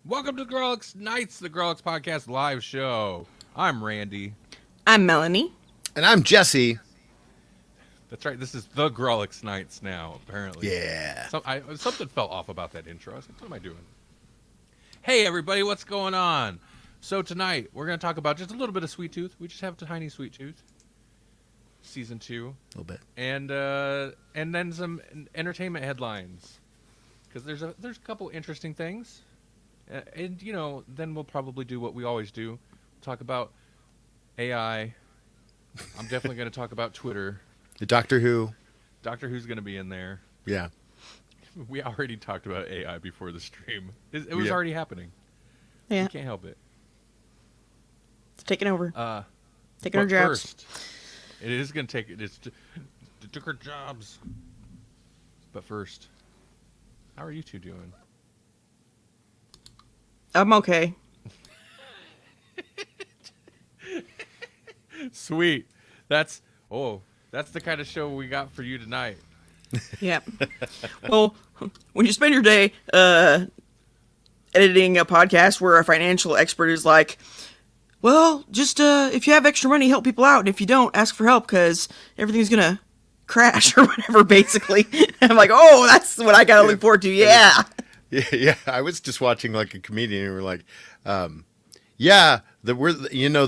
Welcome to Grawlix Nights, the Grawlix Podcast live show. I'm Randy. I'm Melanie. And I'm Jesse. That's right, this is the Grawlix Nights now, apparently. Yeah. Something fell off about that intro. I was like, what am I doing? Hey, everybody, what's going on? So tonight, we're going to talk about just a little bit of Sweet Tooth. We just have a tiny Sweet Tooth. Season 2. A little bit. And then some entertainment headlines. Because there's a couple interesting things. And, you know, then we'll probably do what we always do. Talk about AI. I'm definitely going to talk about Twitter. The Doctor Who. Doctor Who's going to be in there. Yeah. We already talked about AI before the stream. It was already happening. Yeah. You can't help it. It's taking over. Taking But our jobs. first, it is going to take it. It took our jobs. But first, how are you two doing? I'm okay. Sweet. That's the kind of show we got for you tonight. Yeah. Well, when you spend your day editing a podcast where a financial expert is like, well, just if you have extra money, help people out. And if you don't, ask for help because everything's going to crash or whatever, basically. I'm like, oh, that's what I got to look forward to. Yeah. Yeah. I was just watching like a comedian and we're like, the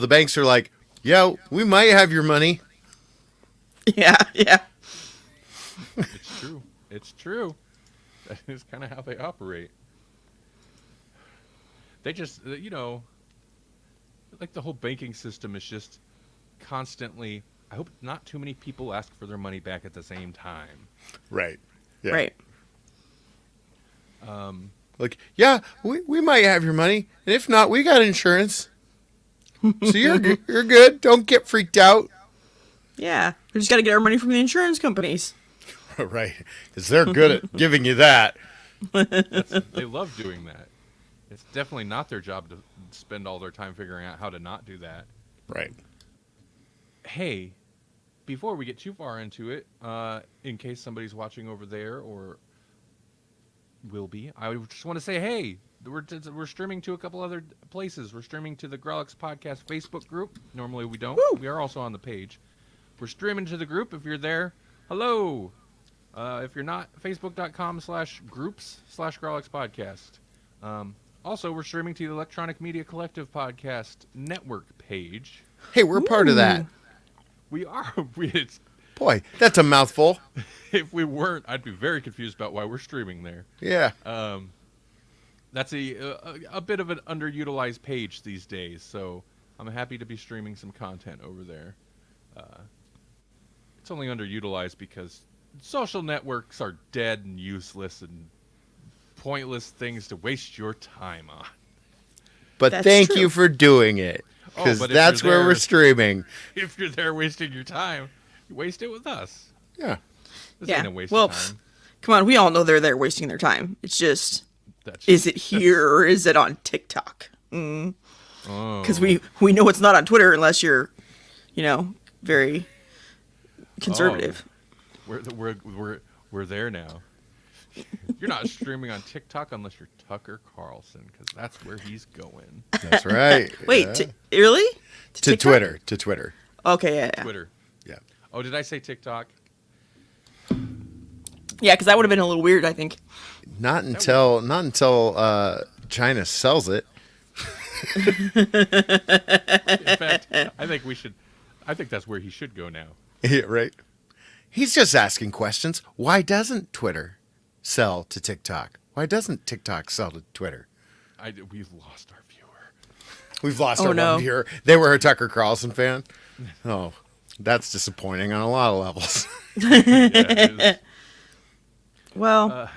banks are like, yeah, we might have your money. Yeah. It's true. That is kind of how they operate. They just, like the whole banking system is just constantly, I hope not too many people ask for their money back at the same time. Right. Yeah. Right. Like, yeah, we might have your money. And if not, we got insurance. So you're good. Don't get freaked out. Yeah. We just got to get our money from the insurance companies. Right. Because they're good at giving you that. They love doing that. It's definitely not their job to spend all their time figuring out how to not do that. Right. Hey, before we get too far into it, in case somebody's watching over there or will be, I just want to say, hey, we're streaming to a couple other places. We're streaming to the Grawlix Podcast Facebook group. Normally we don't. Woo! We are also on the page. We're streaming to the group. If you're there, hello. If you're not, facebook.com/groups/Grawlix Podcast. Also, we're streaming to the Electronic Media Collective Podcast Network page. Hey, we're part of that. We are. Boy, that's a mouthful. If we weren't, I'd be very confused about why we're streaming there. Yeah. That's a bit of an underutilized page these days, so I'm happy to be streaming some content over there. It's only underutilized because social networks are dead and useless and pointless things to waste your time on. But That's thank true. you for doing it. Because that's where we're streaming. If you're there wasting your time, you waste it with us. Yeah. This Yeah. ain't a waste Well, of time. come on. We all know they're there wasting their time. It's just, That's is it here or is it on TikTok? Oh. Because we know it's not on Twitter unless you're, very conservative. We're there now. You're not streaming on TikTok unless you're Tucker Carlson, because that's where he's going. That's right. Wait, Yeah. really? To TikTok? Twitter. To Twitter. Okay, yeah. Twitter. Yeah. Oh, did I say TikTok? Yeah, because that would have been a little weird, I think. Not until China sells it. In fact, I think that's where he should go now. Yeah, right. He's just asking questions. Why doesn't Twitter sell to TikTok? Why doesn't TikTok sell to Twitter? We've lost our viewer. We've lost Oh, our no. one viewer. They were a Tucker Carlson fan. Oh, that's disappointing on a lot of levels. Yeah, it is. Well,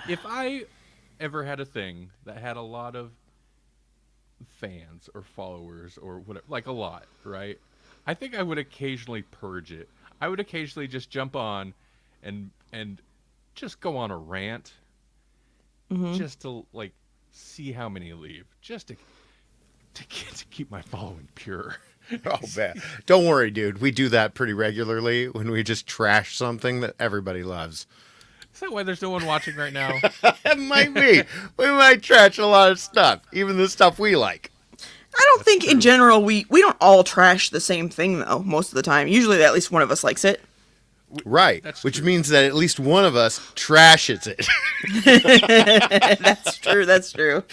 If I ever had a thing that had a lot of fans or followers or whatever, like a lot, right? I think I would occasionally purge it. I would occasionally just jump on and just go on a rant, just to like see how many leave, just to keep my following pure. Oh, man. Don't worry, dude. We do that pretty regularly when we just trash something that everybody loves. Is that why there's no one watching right now? It might be. We might trash a lot of stuff, even the stuff we like. I don't think in general we don't all trash the same thing though. Most of the time, usually at least one of us likes it. Right, That's which true. means that at least one of us trashes it. That's true. That's true.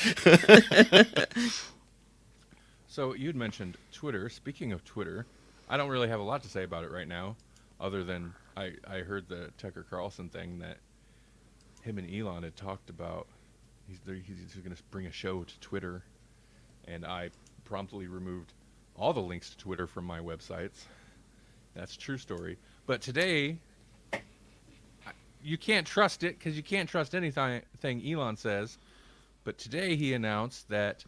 So you'd mentioned Twitter. Speaking of Twitter, I don't really have a lot to say about it right now, other than I heard the Tucker Carlson thing that him and Elon had talked about. He's going to bring a show to Twitter, and I promptly removed all the links to Twitter from my websites. That's a true story. But today, you can't trust it because you can't trust anything Elon says. But today he announced that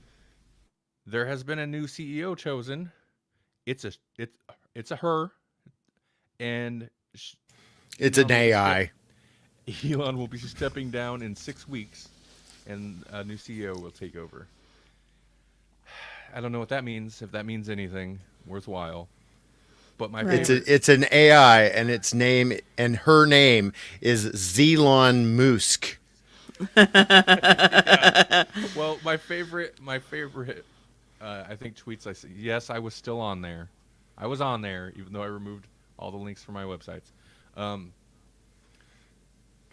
there has been a new CEO chosen. It's a her, and It's an AI. Elon will be stepping down in 6 weeks, and a new CEO will take over. I don't know what that means, if that means anything worthwhile. But my Right. favorite, It's an AI, and its name and her name is Zelon Musk. well, my favorite, I think tweets I see. Yes, I was still on there. I was on there, even though I removed all the links from my websites.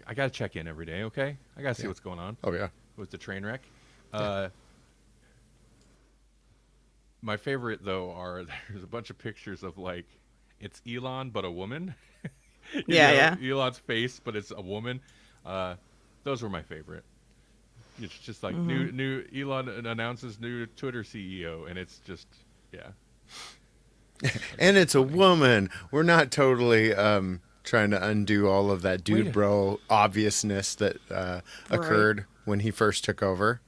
I gotta check in every day, okay? I gotta see what's going on Oh yeah. with the train wreck. My favorite though are there's a bunch of pictures of like it's Elon but a woman. You Yeah, know, Elon's face, but it's a woman. Those were my favorite. It's just like new Elon announces new Twitter CEO, and it's just And it's a woman. We're not totally trying to undo all of that dude Wait. bro obviousness that occurred when he first took over.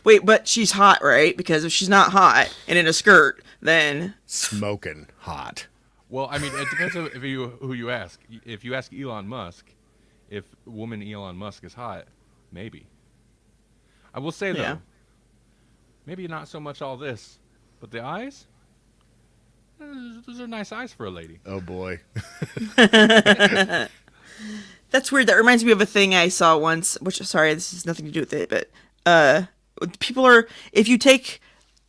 Wait, but she's hot, right? Because if she's not hot and in a skirt, then Smoking hot. Well, I mean, it depends on who you ask. If you ask Elon Musk, if woman Elon Musk is hot, maybe. I will say though, Yeah. maybe not so much all this, but the eyes. Those are nice eyes for a lady. Oh boy. that's weird. That reminds me of a thing I saw once. Which, sorry, this has nothing to do with it, but people are if you take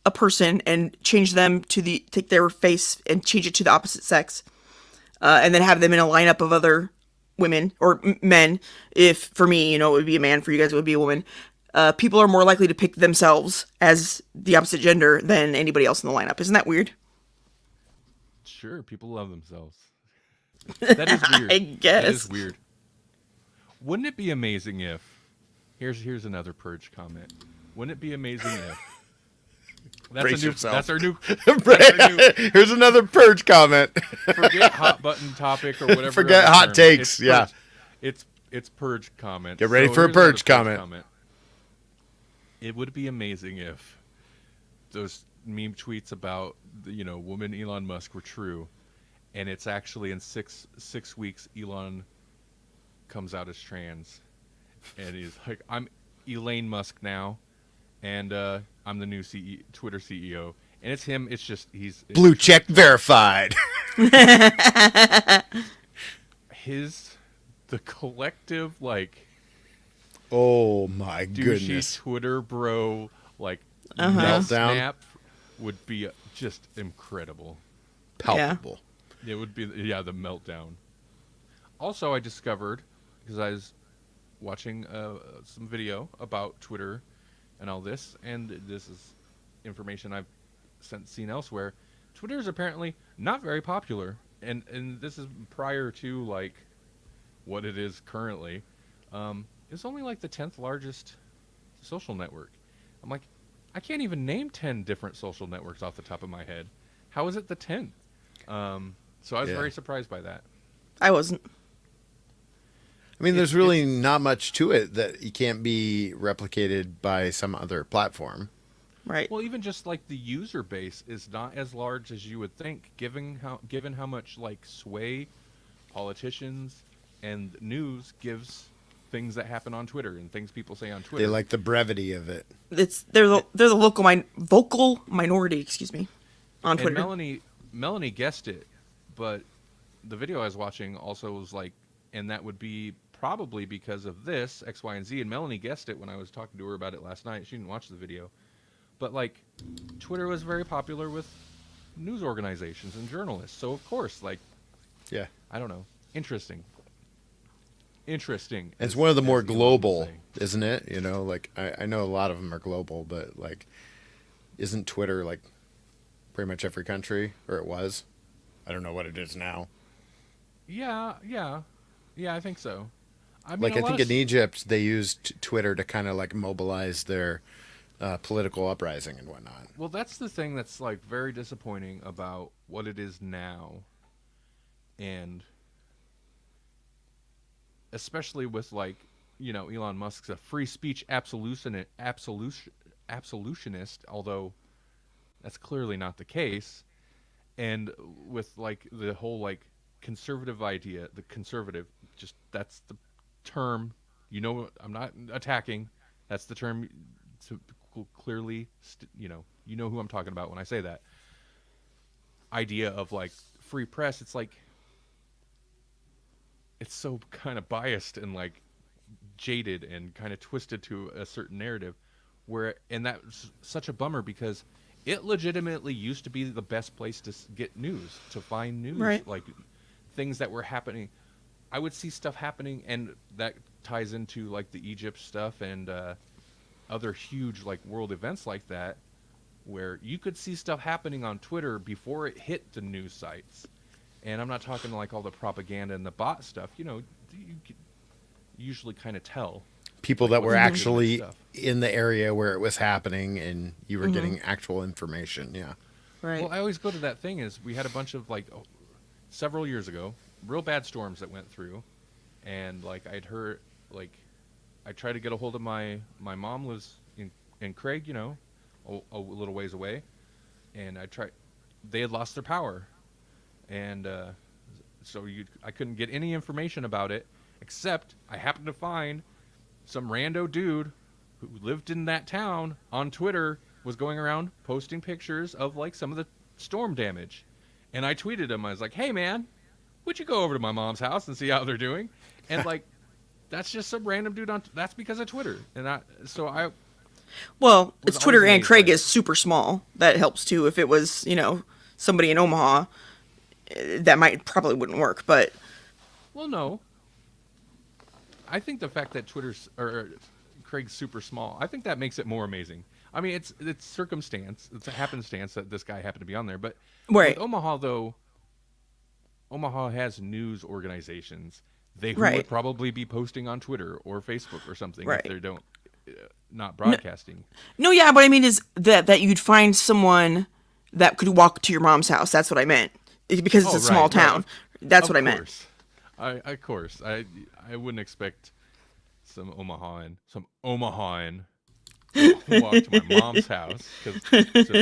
a person and change them to take their face and change it to the opposite sex, and then have them in a lineup of other women or men. If for me, it would be a man. For you guys, it would be a woman. People are more likely to pick themselves as the opposite gender than anybody else in the lineup. Isn't that weird? Sure, people love themselves. That is weird. I guess. That is weird. Wouldn't it be amazing if here's another purge comment. Wouldn't it be amazing if Brace yourself. that's our new Here's another purge comment. forget hot button topic or whatever. Forget other hot term. takes, It's yeah. purge. It's purge comment. Get ready for a here's another purge comment. It would be amazing if those meme tweets about woman Elon Musk were true, and it's actually in six weeks Elon comes out as trans, and he's like, I'm Elaine Musk now, and I'm the new Twitter CEO, and it's him. It's just it's Blue check verified. The collective like Oh my douchey goodness. Twitter bro like Meltdown. snap would be just incredible. Palpable. It would be the meltdown. Also, I discovered because I was watching some video about Twitter and all this, and this is information I've seen elsewhere. Twitter is apparently not very popular, and this is prior to like what it is currently. It's only like the 10th largest social network. I'm like, I can't even name 10 different social networks off the top of my head. How is it the 10th? So I was very surprised by that. I wasn't. I mean, there's really not much to it that you can't be replicated by some other platform. Right. Well, even just like the user base is not as large as you would think, given how much like sway politicians and news gives things that happen on Twitter and things people say on Twitter. They like the brevity of it. They're the vocal minority, excuse me, on Twitter. And Melanie guessed it, but the video I was watching also was like, and that would be probably because of this X, Y, and Z. And Melanie guessed it when I was talking to her about it last night. She didn't watch the video, but like, Twitter was very popular with news organizations and journalists. So of course, like, Yeah. I don't know, interesting. It's one of the more global, isn't it? You know, like I know a lot of them are global, but like, isn't Twitter like pretty much every country, or it was? I don't know what it is now. Yeah. I think so. I mean, Like I think in Egypt they used Twitter to kind of like mobilize their political uprising and whatnot. Well, that's the thing that's like very disappointing about what it is now, and especially with like, you know, Elon Musk's a free speech absolutionist, although that's clearly not the case. And with like the whole like conservative idea, the conservative, just that's the term. You know, I'm not attacking. That's the term to clearly, you know who I'm talking about when I say that. Idea of like free press, it's like, it's so kind of biased and like jaded and kind of twisted to a certain narrative, and that's such a bummer because it legitimately used to be the best place to get news, to find news, Right. like things that were happening. I would see stuff happening, and that ties into like the Egypt stuff and other huge like world events like that, where you could see stuff happening on Twitter before it hit the news sites. And I'm not talking like all the propaganda and the bot stuff. You know, you could usually kind of tell. People Like, that what's were legitimate actually stuff. in the area where it was happening, and you were getting actual information. Yeah. Right. Well, I always go to that thing is we had a bunch of like several years ago, real bad storms that went through, and like I'd heard like I tried to get a hold of my mom lives in Craig, you know, a little ways away, and they had lost their power, and so I couldn't get any information about it, except I happened to find some rando dude who lived in that town on Twitter was going around posting pictures of like some of the storm damage. And I tweeted him. I was like, "Hey man, would you go over to my mom's house and see how they're doing?" And like, that's just some random dude that's because of Twitter. And Well, was it's Twitter always and amazed Craig by it. is super small. That helps too. If it was, you know, somebody in Omaha, that might probably wouldn't work. But Well, no. I think the fact that Craig's super small, I think that makes it more amazing. I mean, it's circumstance. It's a happenstance that this guy happened to be on there. But Right. with Omaha, though, Omaha has news organizations. Who Right. would probably be posting on Twitter or Facebook or something Right. if they don't not broadcasting. no, yeah, what I mean is that you'd find someone that could walk to your mom's house. That's what I meant. Because it's Oh, a small right, town. That's Of what I meant. course. Of course. I wouldn't expect some Omahaan to walk to my mom's house.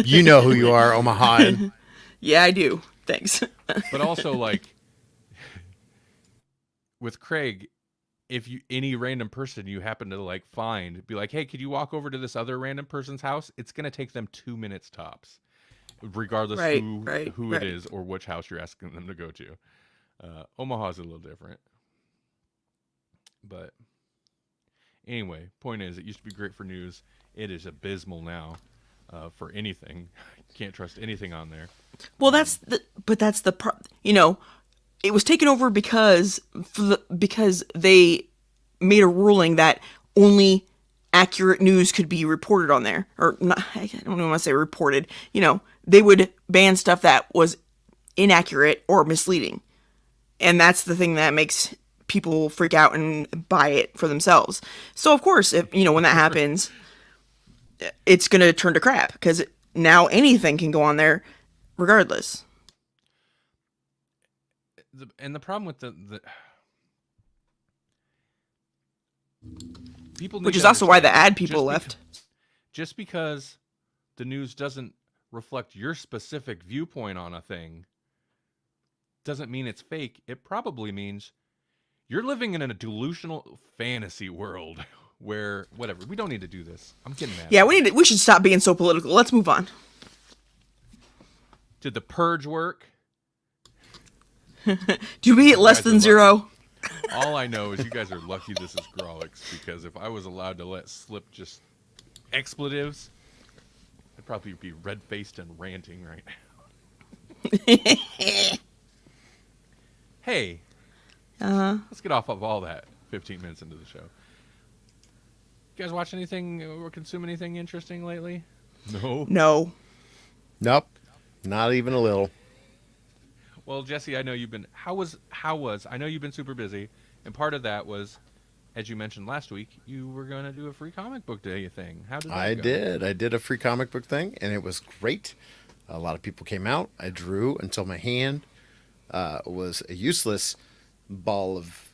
You know who you are, Omaha. Yeah, I do. Thanks. But also, like, with Craig, if any random person you happen to like find, be like, "Hey, could you walk over to this other random person's house?" It's gonna take them 2 minutes tops, regardless Right, who right. it is or which house you're asking them to go to. Omaha's a little different, but anyway, point is, it used to be great for news. It is abysmal now for anything. Can't trust anything on there. Well, that's you know, it was taken over because they made a ruling that only accurate news could be reported on there, or not. I don't even want to say reported. You know, they would ban stuff that was inaccurate or misleading, and that's the thing that makes people freak out and buy it for themselves. So of course, if you know when that happens, it's gonna turn to crap because now anything can go on there, regardless. And the problem with the people need Which is to also why the understand, ad people left. Just because the news doesn't reflect your specific viewpoint on a thing doesn't mean it's fake. It probably means you're living in a delusional fantasy world where whatever. We don't need to do this. I'm getting mad. Yeah, we should stop being so political. Let's move on. Did the purge work? Do we get less Guys, than good zero? All I know is you guys are lucky this is Grawlix, because if I was allowed to let slip just expletives, I'd probably be red-faced and ranting right now. Hey, let's get off of all that 15 minutes into the show. You guys watch anything or consume anything interesting lately? No? No. Nope. Not even a little. Well, Jesse, I know you've been... How was... I know you've been super busy, and part of that was, as you mentioned last week, you were going to do a free comic book day thing. How did that go? did. I did a free comic book thing, and it was great. A lot of people came out. I drew until my hand was a useless ball of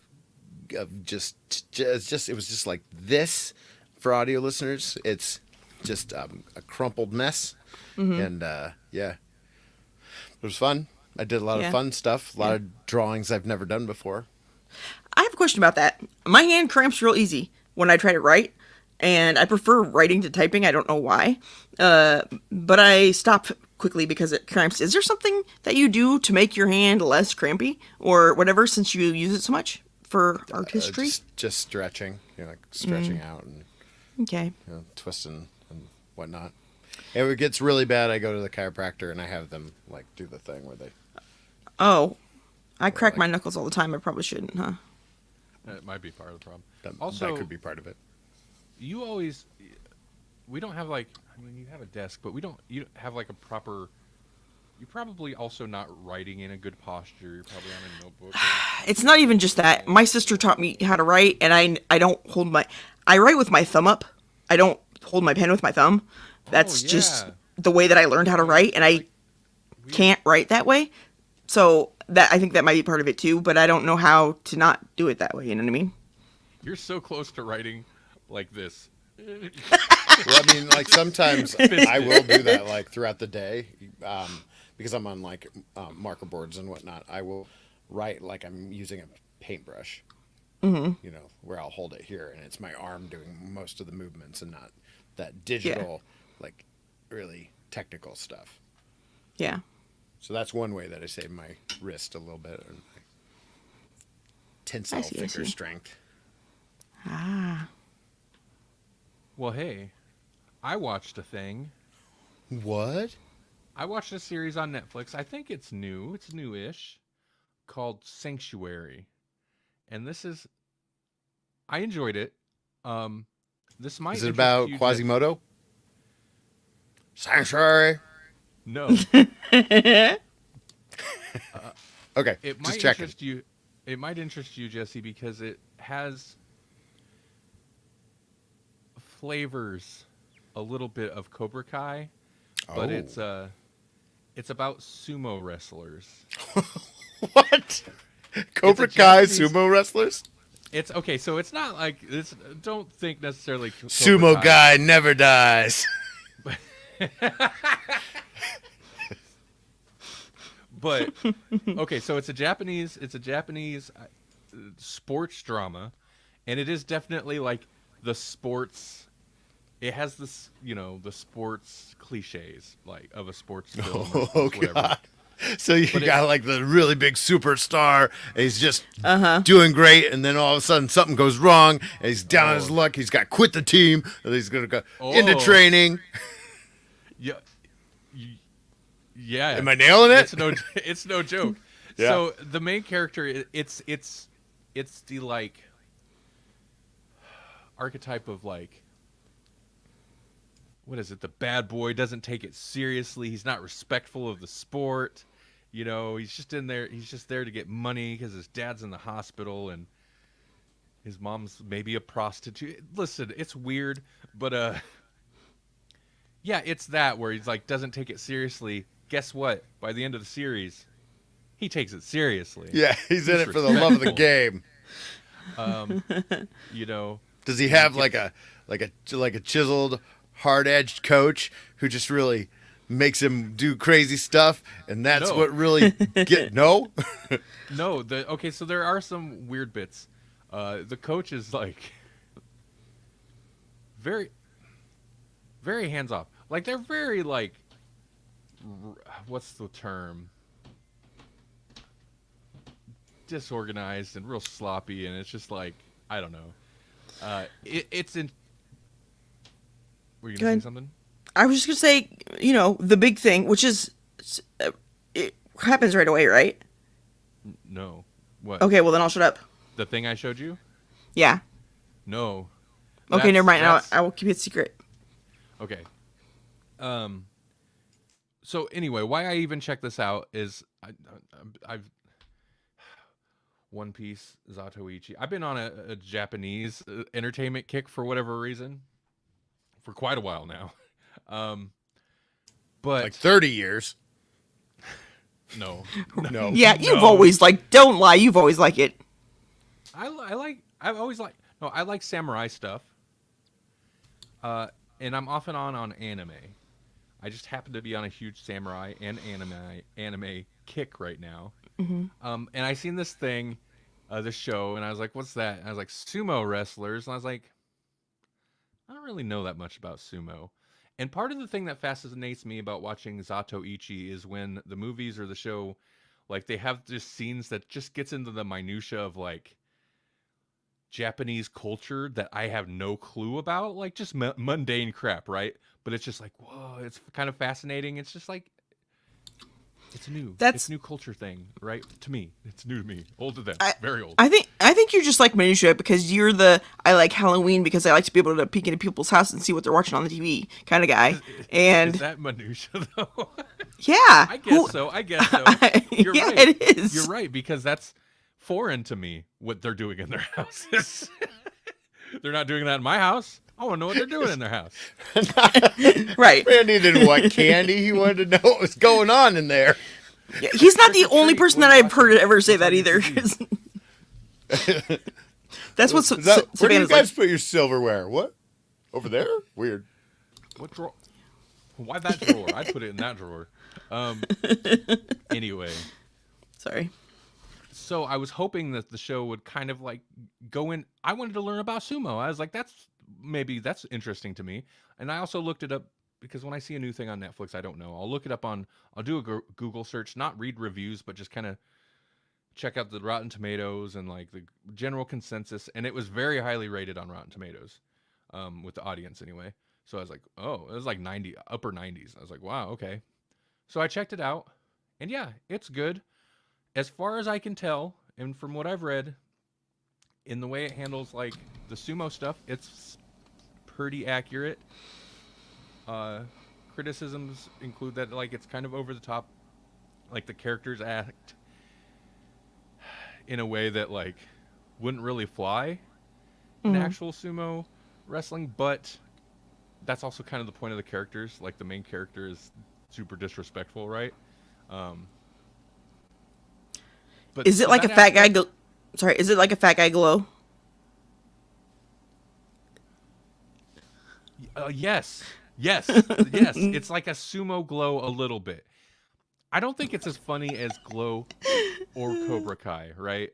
just it was just like this. For audio listeners, it's just a crumpled mess. And yeah, it was fun. I did a lot of fun stuff, a lot of drawings I've never done before. I have a question about that. My hand cramps real easy when I try to write, and I prefer writing to typing. I don't know why. But I stop quickly because it cramps. Is there something that you do to make your hand less crampy or whatever, since you use it so much for artistry? Just stretching, like stretching out and Okay. twisting and whatnot. If it gets really bad, I go to the chiropractor and I have them like do the thing where they. Oh, I crack my knuckles all the time. I probably shouldn't, huh? It might be part of the problem. That could be part of it. You always... We don't have, like... I mean, you have a desk, but we don't... You don't have, like, a proper... You're probably also not writing in a good posture. You're probably on a notebook. It's not even just that. My sister taught me how to write, and I don't hold my... I write with my thumb up. I don't hold my pen with my thumb. That's just the way that I learned how to write, and I can't write that way. So I think that might be part of it too, but I don't know how to not do it that way, you know what I mean? You're so close to writing like this. Well, I mean, like sometimes I will do that like throughout the day because I'm on like marker boards and whatnot. I will write like I'm using a paintbrush, where I'll hold it here and it's my arm doing most of the movements and not that digital, like really technical stuff. Yeah. So that's one way that I save my wrist a little bit and my tensile finger strength. Ah. Well, hey, I watched a thing. What? I watched a series on Netflix. I think it's new. It's new-ish. Called Sanctuary. And this is... I enjoyed it. This might... Is it about Quasimodo? Sanctuary? No. Okay, It might just checking. interest you. It might interest you, Jesse, because it has flavors a little bit of Cobra Kai, but it's about sumo wrestlers. What? Cobra Kai Japanese... sumo wrestlers? It's okay, so it's not like it's. Don't think necessarily. Sumo guy never dies. But okay, so it's a Japanese sports drama, and it is definitely like the sports. It has this, the sports cliches like of a sports film. Oh God! So you got like the really big superstar, and he's just doing great, and then all of a sudden something goes wrong, and he's down on his luck. He's got to quit the team, and he's gonna go into training. Yeah. Yeah. Am I nailing it? It's no joke. Yeah. So the main character, it's the like archetype of like, what is it? The bad boy doesn't take it seriously. He's not respectful of the sport. He's just in there. He's just there to get money because his dad's in the hospital and his mom's maybe a prostitute. Listen, it's weird, but yeah, it's that where he's like doesn't take it seriously. Guess what? By the end of the series, he takes it seriously. Yeah, he's in it for the love of the game. Does he have like a chiseled, hard-edged coach who just really makes him do crazy stuff, and that's what really no? No. So there are some weird bits. The coach is like very, very hands off. Like they're very like. What's the term? disorganized and real sloppy, and it's just like I don't know. It's in. Were you Go gonna say ahead. something? I was just gonna say, the big thing, which is, it happens right away, right? No. What? Okay, well then I'll shut up. The thing I showed you? Yeah. No. Okay, never mind. That's I will keep it secret. okay. So anyway, why I even checked this out is I've One Piece, Zatoichi. I've been on a Japanese entertainment kick for whatever reason for quite a while now. But Like 30 years. no, No. Yeah, you've No. always don't lie, you've always liked it. I've always like no, I like samurai stuff. And I'm off and on anime. I just happen to be on a huge samurai and anime kick right now. And I seen this thing, this show, and I was like, "What's that?" And I was like, "Sumo wrestlers," and I was like, "I don't really know that much about sumo." And part of the thing that fascinates me about watching Zatoichi is when the movies or the show, like they have just scenes that just gets into the minutia of like Japanese culture that I have no clue about, like just mundane crap, right? But it's just like, whoa, it's kind of fascinating. It's just like it's new. That's- It's a new culture thing, right? To me, it's new to me. Old to them, I, very old. I think you're just like minutia because you're the I like Halloween because I like to be able to peek into people's house and see what they're watching on the TV kind of guy. And Is that minutia though? yeah, I guess so. I guess so. You're yeah, right. it is. You're right because that's foreign to me what they're doing in their houses. They're not doing that in my house. I want to know what they're doing in their house. Right. Randy didn't want candy. He wanted to know what was going on in there. Yeah, he's not the Trick or only treat, person what that are you I've heard watching? ever say What's that on your either. TV? That's what Is that, where do you Savannah's guys like. put your silverware? What? Over there? Weird. What drawer? Why that drawer? I'd put it in that drawer. Anyway, Sorry. so I was hoping that the show would kind of like go in. I wanted to learn about sumo. I was like, that's interesting to me. And I also looked it up because when I see a new thing on Netflix, I don't know. I'll look it up I'll do a Google search, not read reviews, but just kind of check out the Rotten Tomatoes and like the general consensus. And it was very highly rated on Rotten Tomatoes, with the audience anyway. So I was like, oh, it was like 90, upper 90s. I was like, wow, okay. So I checked it out, and yeah, it's good. As far as I can tell, and from what I've read, in the way it handles like the sumo stuff, it's pretty accurate. Criticisms include that like it's kind of over the top, like the characters act in a way that like wouldn't really fly in actual sumo wrestling, but that's also kind of the point of the characters. Like the main character is super disrespectful, right? But Is it so like a that fat guy? aspect- Sorry, is it like a fat guy glow? Yes, yes, yes. It's like a sumo glow a little bit. I don't think it's as funny as Glow or Cobra Kai, right?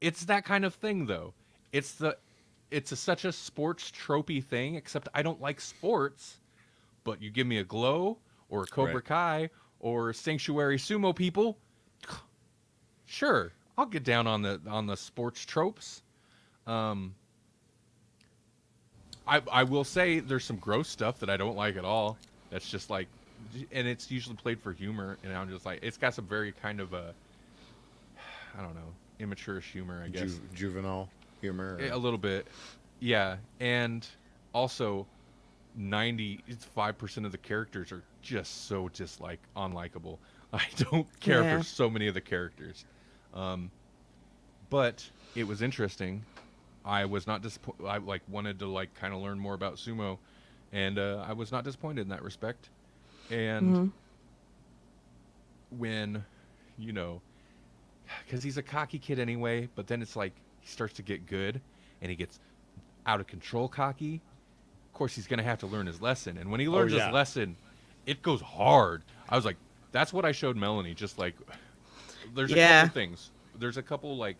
It's that kind of thing, though. Such a sports tropey thing. Except I don't like sports, but you give me a Glow or a Cobra Right. Kai or Sanctuary Sumo people, sure, I'll get down on the sports tropes. I will say there's some gross stuff that I don't like at all. That's just like, and it's usually played for humor, and I'm just like, it's got some very kind of I don't know, immature humor, I guess. Juvenile humor. A little bit, yeah. And also, 95% of the characters are just so unlikable. I don't care Yeah. for so many of the characters, but it was interesting. I was not disappointed. I like wanted to like kind of learn more about sumo, and I was not disappointed in that respect. And when, because he's a cocky kid anyway, but then it's like he starts to get good, and he gets out of control cocky. Of course, he's gonna have to learn his lesson, and when he learns yeah. his lesson, it goes hard. I was like, that's what I showed Melanie. Just like, there's a Yeah. couple things. There's a couple like,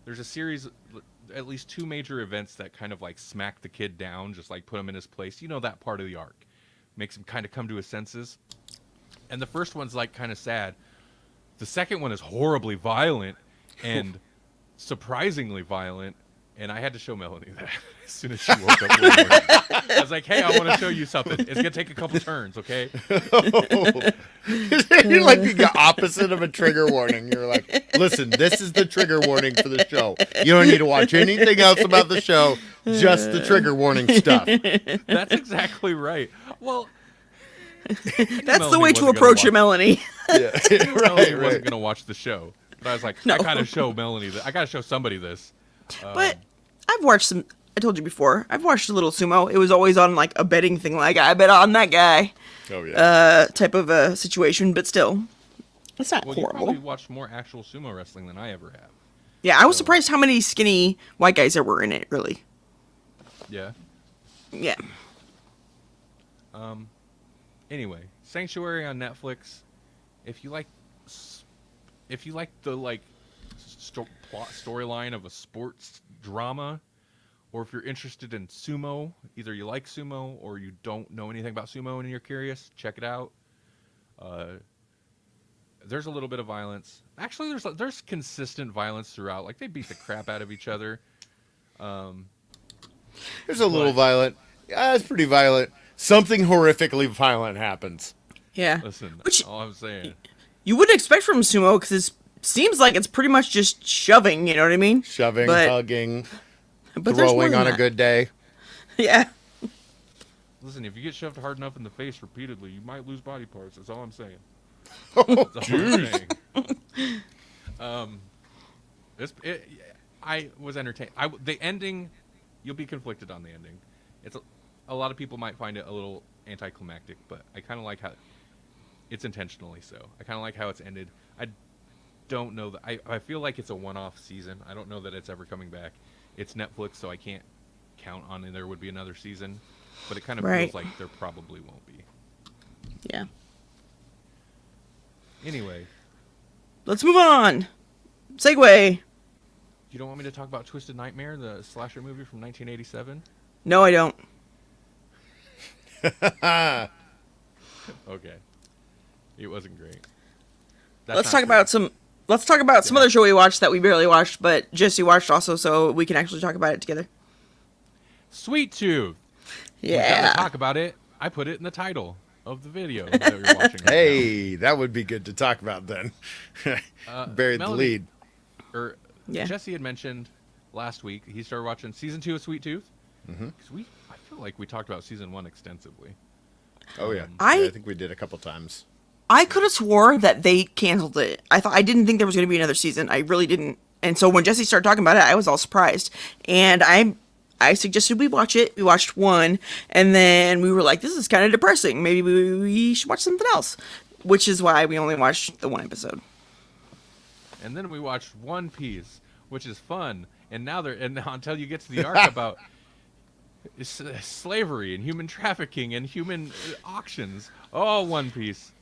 there's a series, at least two major events that kind of like smack the kid down, just like put him in his place. You know, that part of the arc makes him kind of come to his senses. And the first one's like kind of sad. The second one is horribly violent, and surprisingly violent. And I had to show Melanie that as soon as she woke up. One morning. I was like, "Hey, I want to show you something. It's gonna take a couple turns, okay?" You're like the opposite of a trigger warning. You're like, listen, this is the trigger warning for the show. You don't need to watch anything else about the show, just the trigger warning stuff. That's exactly right. Well, That's the way to approach it, Melanie. Yeah, Melanie right. wasn't gonna watch the show, but I was like, No. I gotta show Melanie that. I gotta show somebody this. But I've watched some. I told you before. I've watched a little sumo. It was always on like a betting thing, like I bet on that guy, Oh yeah. type of a situation. But still, it's not Well, you horrible. probably watched more actual sumo wrestling than I ever have. Yeah, I was surprised how many skinny white guys there were in it. Really. Yeah. Yeah. Anyway, Sanctuary on Netflix. If you like the plot storyline of a sports drama, or if you're interested in sumo, either you like sumo or you don't know anything about sumo and you're curious, check it out. There's a little bit of violence. Actually, there's consistent violence throughout. Like they beat the crap out of each other. There's a little violent. Yeah, it's pretty violent. Something horrifically violent happens. Yeah. Listen, Which all I'm saying. you wouldn't expect from sumo because it seems like it's pretty much just shoving. You know what I mean? Shoving, But- hugging, But there's more throwing than on a that. good day. Yeah. Listen, if you get shoved hard enough in the face repeatedly, you might lose body parts. That's all I'm saying. Oh, That's all I'm saying. I was entertained. The ending, you'll be conflicted on the ending. It's a lot of people might find it a little anticlimactic, but I kind of like how it's intentionally so. I kind of like how it's ended. I don't know that I feel like it's a one-off season. I don't know that it's ever coming back. It's Netflix, so I can't count on there would be another season, but it kind of Right. feels like there probably won't be. Yeah. Anyway, Let's move on. Segue. you don't want me to talk about Twisted Nightmare, the slasher movie from 1987? No, I don't. Okay. It wasn't great. Let's talk about some other show we watched that we barely watched, but Jesse watched also, so we can actually talk about it together. Sweet Tooth. We Yeah. gotta talk about it. I put it in the title of the video that you're watching. right hey, that would be good to talk about then. Buried the Melanie- lead. now. Yeah. Jesse had mentioned last week he started watching season 2 of Sweet Tooth. Because I feel like we talked about season 1 extensively. Oh yeah. I- Yeah, I think we did a couple times. I could have swore that they canceled it. I didn't think there was going to be another season. I really didn't. And so when Jesse started talking about it, I was all surprised. And I suggested we watch it. We watched one, and then we were like, "This is kind of depressing. Maybe we should watch something else." Which is why we only watched the one episode. And then we watched One Piece, which is fun. And now until you get to the arc about slavery and human trafficking and human auctions. Oh, One Piece.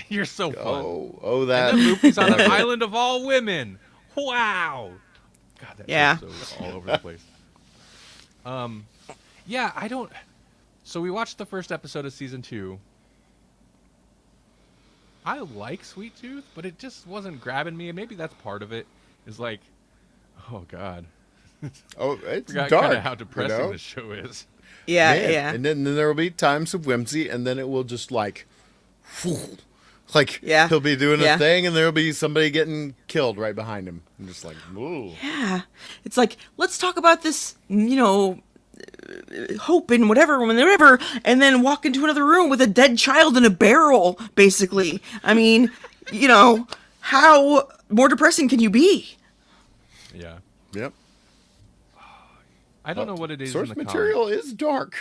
You're so fun. Oh, that. And then Luffy's on an island of all women. Wow. God, that Yeah. show's so all over the place. Yeah, I don't. So we watched the first episode of season 2. I like Sweet Tooth, but it just wasn't grabbing me. And maybe that's part of it. Is like, oh God, Oh, it's forgot dark. kind of how depressing you know? this show is. Yeah, Man. yeah. And then there will be times of whimsy, and then it will just like, like Yeah. he'll be doing Yeah. a thing, and there will be somebody getting killed right behind him. I'm just like, ooh. Yeah. It's like, let's talk about this, hope and whatever, and then walk into another room with a dead child in a barrel, basically. I mean, how more depressing can you be? Yeah, Yep. I don't know what it is Source in the material is dark.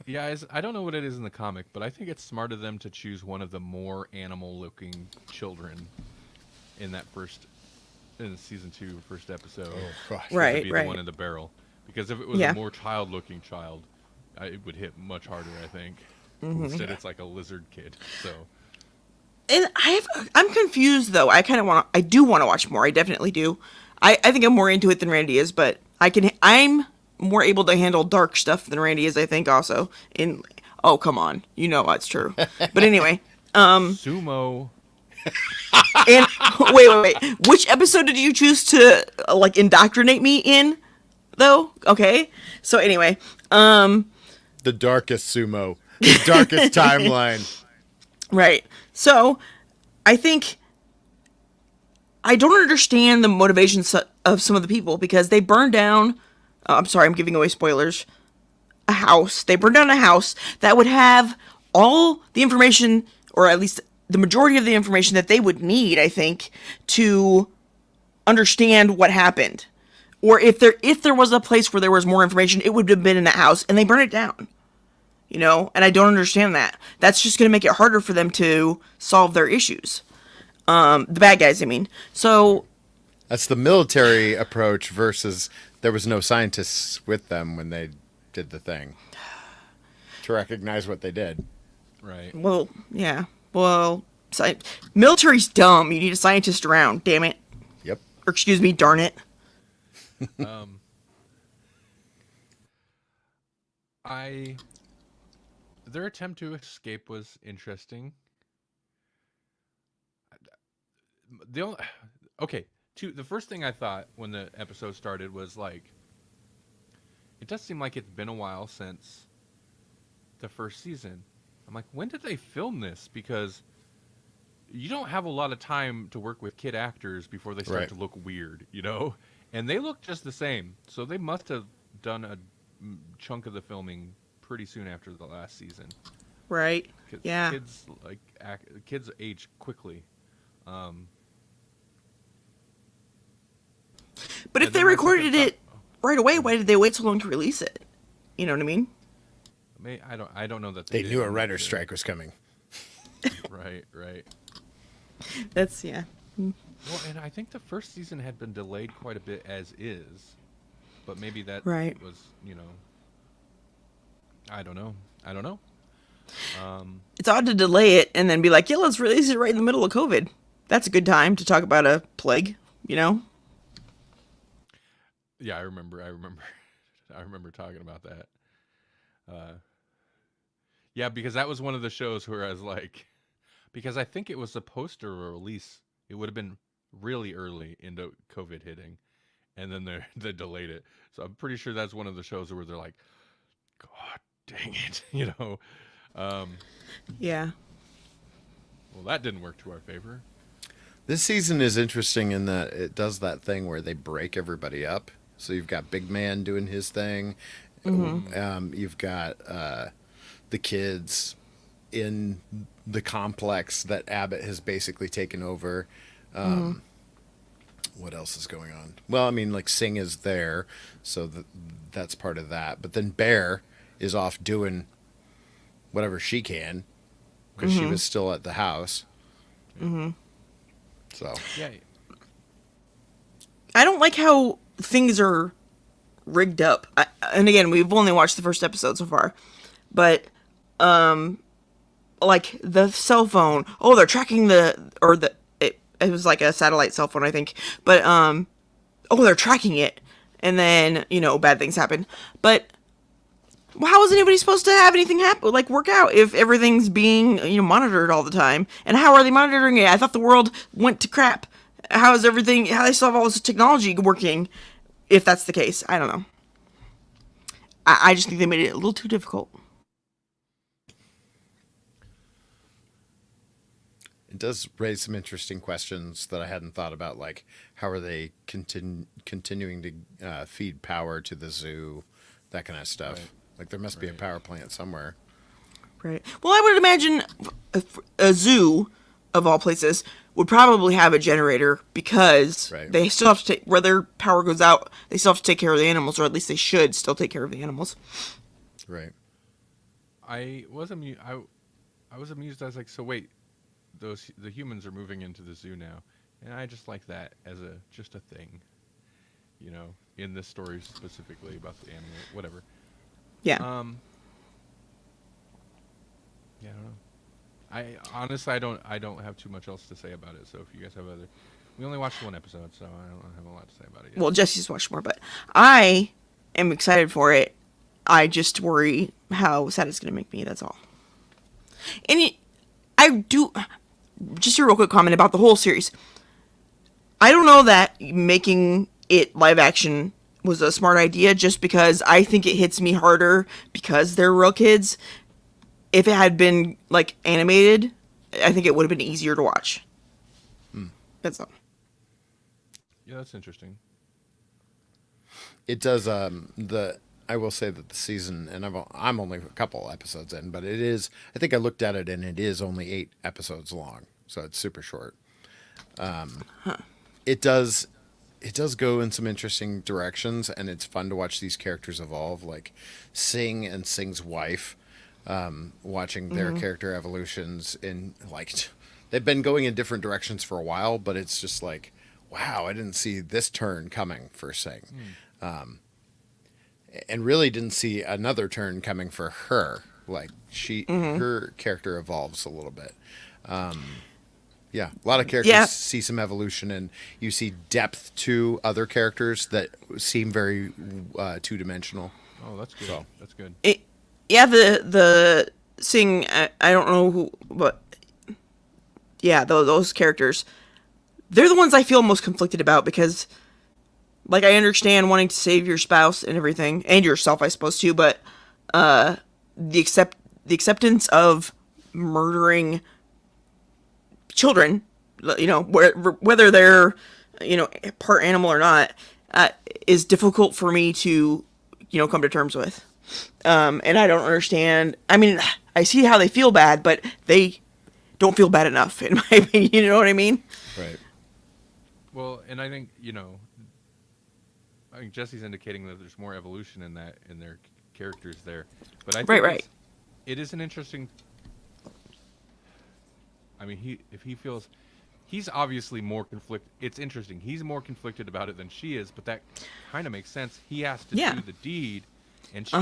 Yeah, I don't know what it is in the comic, but I think it's smart of them to choose one of the more animal-looking children in season 2, first episode. Oh gosh. Right. To be the one in the barrel, because if it was Yeah. a more child-looking child, it would hit much harder. I think. Mm-hmm. Instead, it's like a lizard kid. So And I'm confused though. I do want to watch more. I definitely do. I think I'm more into it than Randy is, but I'm more able to handle dark stuff than Randy is, I think, also. Oh, come on. That's true. But anyway, sumo And wait. Which episode did you choose to like indoctrinate me in, though? Okay. So anyway, The darkest sumo, the darkest timeline. right. So I think I don't understand the motivations of some of the people because they burned down. I'm sorry, I'm giving away spoilers. A house. They burned down a house that would have all the information, or at least the majority of the information that they would need, I think, to understand what happened. Or if there was a place where there was more information, it would have been in that house, and they burned it down. You know, and I don't understand that. That's just going to make it harder for them to solve their issues. The bad guys, I mean. So That's the military approach versus there was no scientists with them when they did the thing to recognize what they did. Right. well, yeah. Well, military's dumb. You need a scientist around, damn it. Yep. Or excuse me, darn it. Their attempt to escape was interesting. The only, okay, the first thing I thought when the episode started was like, it does seem like it's been a while since the first season. I'm like, when did they film this? Because you don't have a lot of time to work with kid actors before they start Right. to look weird, you know? And they look just the same. So they must have done a chunk of the filming pretty soon after the last season. Right. 'Cause Yeah. kids age quickly. But if and they then my recorded second it right away, why did they wait so long to release it? You know what I mean? I don't know that They did knew a need writer's to- strike was coming. Right. That's, yeah. Well, and I think the first season had been delayed quite a bit as is, but maybe that Right. was, I don't know. It's odd to delay it and then be like, yeah, let's release it right in the middle of COVID. That's a good time to talk about a plague, you know? Yeah, I remember I remember talking about that. Yeah, because that was one of the shows where I was like, because I think it was supposed to release, it would have been really early into COVID hitting, and then they delayed it. So I'm pretty sure that's one of the shows where they're like, God dang it, Yeah. Well, that didn't work to our favor. This season is interesting in that it does that thing where they break everybody up. So you've got Big Man doing his thing. You've got the kids in the complex that Abbott has basically taken over. What else is going on? Well, I mean, like Singh is there, so that's part of that. But then Bear is off doing whatever she can because she was still at the house. So Yeah, I don't like how things are rigged up. And again, we've only watched the first episode so far. But, like, the cell phone. Oh, they're tracking it was like a satellite cell phone, I think. But, they're tracking it. And then, bad things happen. But how is anybody supposed to have anything happen, like work out, if everything's being, monitored all the time? And how are they monitoring it? I thought the world went to crap. How they still have all this technology working, if that's the case? I don't know. I just think they made it a little too difficult. it does raise some interesting questions that I hadn't thought about, like how are they continuing to feed power to the zoo, that kind of stuff. Right. Like there must be a power plant somewhere. Right. Well, I would imagine a zoo, of all places, would probably have a generator because Right. they still have to take, where their power goes out, they still have to take care of the animals, or at least they should still take care of the animals. Right. I was amused. I was amused. I was like, so wait, the humans are moving into the zoo now, and I just like that as just a thing, in this story specifically about the animal, whatever. Yeah. Yeah, I don't know. I honestly, I don't have too much else to say about it. So if you guys have we only watched one episode, so I don't have a lot to say about it yet. Well, Jesse's watched more, but I am excited for it. I just worry how sad it's going to make me, that's all. And just a real quick comment about the whole series. I don't know that making it live action was a smart idea, just because I think it hits me harder because they're real kids. If it had been like animated, I think it would have been easier to watch. That's all. Yeah, that's interesting. It does. I will say that the season, and I'm only a couple episodes in, but it is. I think I looked at it, and it is only 8 episodes long, so it's super short. It does. It does go in some interesting directions, and it's fun to watch these characters evolve. Like Sing and Sing's wife, watching their character evolutions in like they've been going in different directions for a while, but it's just like, wow, I didn't see this turn coming for Sing. And really didn't see another turn coming for her. Like her character evolves a little bit. Yeah, a lot of characters see some evolution, and you see depth to other characters that seem very two-dimensional. Oh, that's good. So. That's good. The Sing, I don't know who, but yeah, those characters, they're the ones I feel most conflicted about, because like I understand wanting to save your spouse and everything, and yourself I suppose too, but the acceptance of murdering children, you know, whether they're, you know, part animal or not, is difficult for me to, you know, come to terms with. And I don't understand. I mean, I see how they feel bad, but they don't feel bad enough, in my opinion. You know what I mean? Right. Well, and I think, you know, I think Jesse's indicating that there's more evolution in their characters there. But I think it is an interesting. I mean, if he feels, he's obviously more conflicted. It's interesting. He's more conflicted about it than she is, but that kind of makes sense. He has to do the deed, and she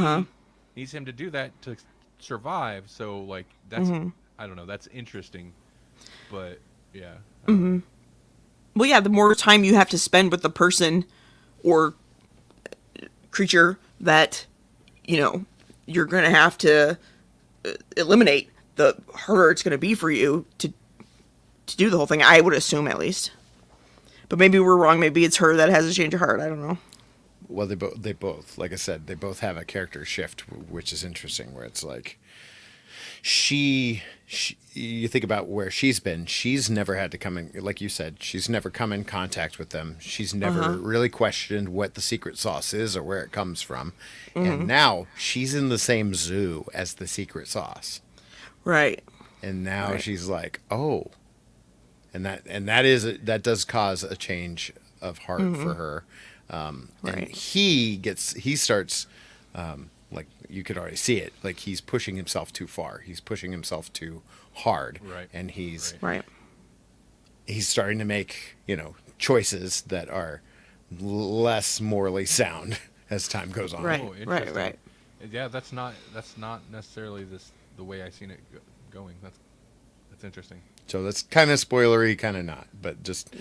needs him to do that to survive. So, like, that's I don't know. That's interesting, but yeah. Well, yeah. The more time you have to spend with the person or creature that, you know, you're gonna have to eliminate, the harder it's going to be for you to do the whole thing, I would assume, at least. But maybe we're wrong. Maybe it's her that has a change of heart. I don't know. Well, they both, like I said, they both have a character shift, which is interesting, where it's like she you think about where she's been. She's never had to come in, like you said, she's never come in contact with them. She's never really questioned what the secret sauce is or where it comes from. And now she's in the same zoo as the secret sauce. Right. And now she's like, oh, and that does cause a change of heart for her. And he starts, like you could already see it, like he's pushing himself too far. He's pushing himself too hard. Right. And he's starting to make, you know, choices that are less morally sound as time goes on. Right. Yeah, that's not necessarily the way I seen it going. That's interesting. So that's kind of spoilery, kind of not, but just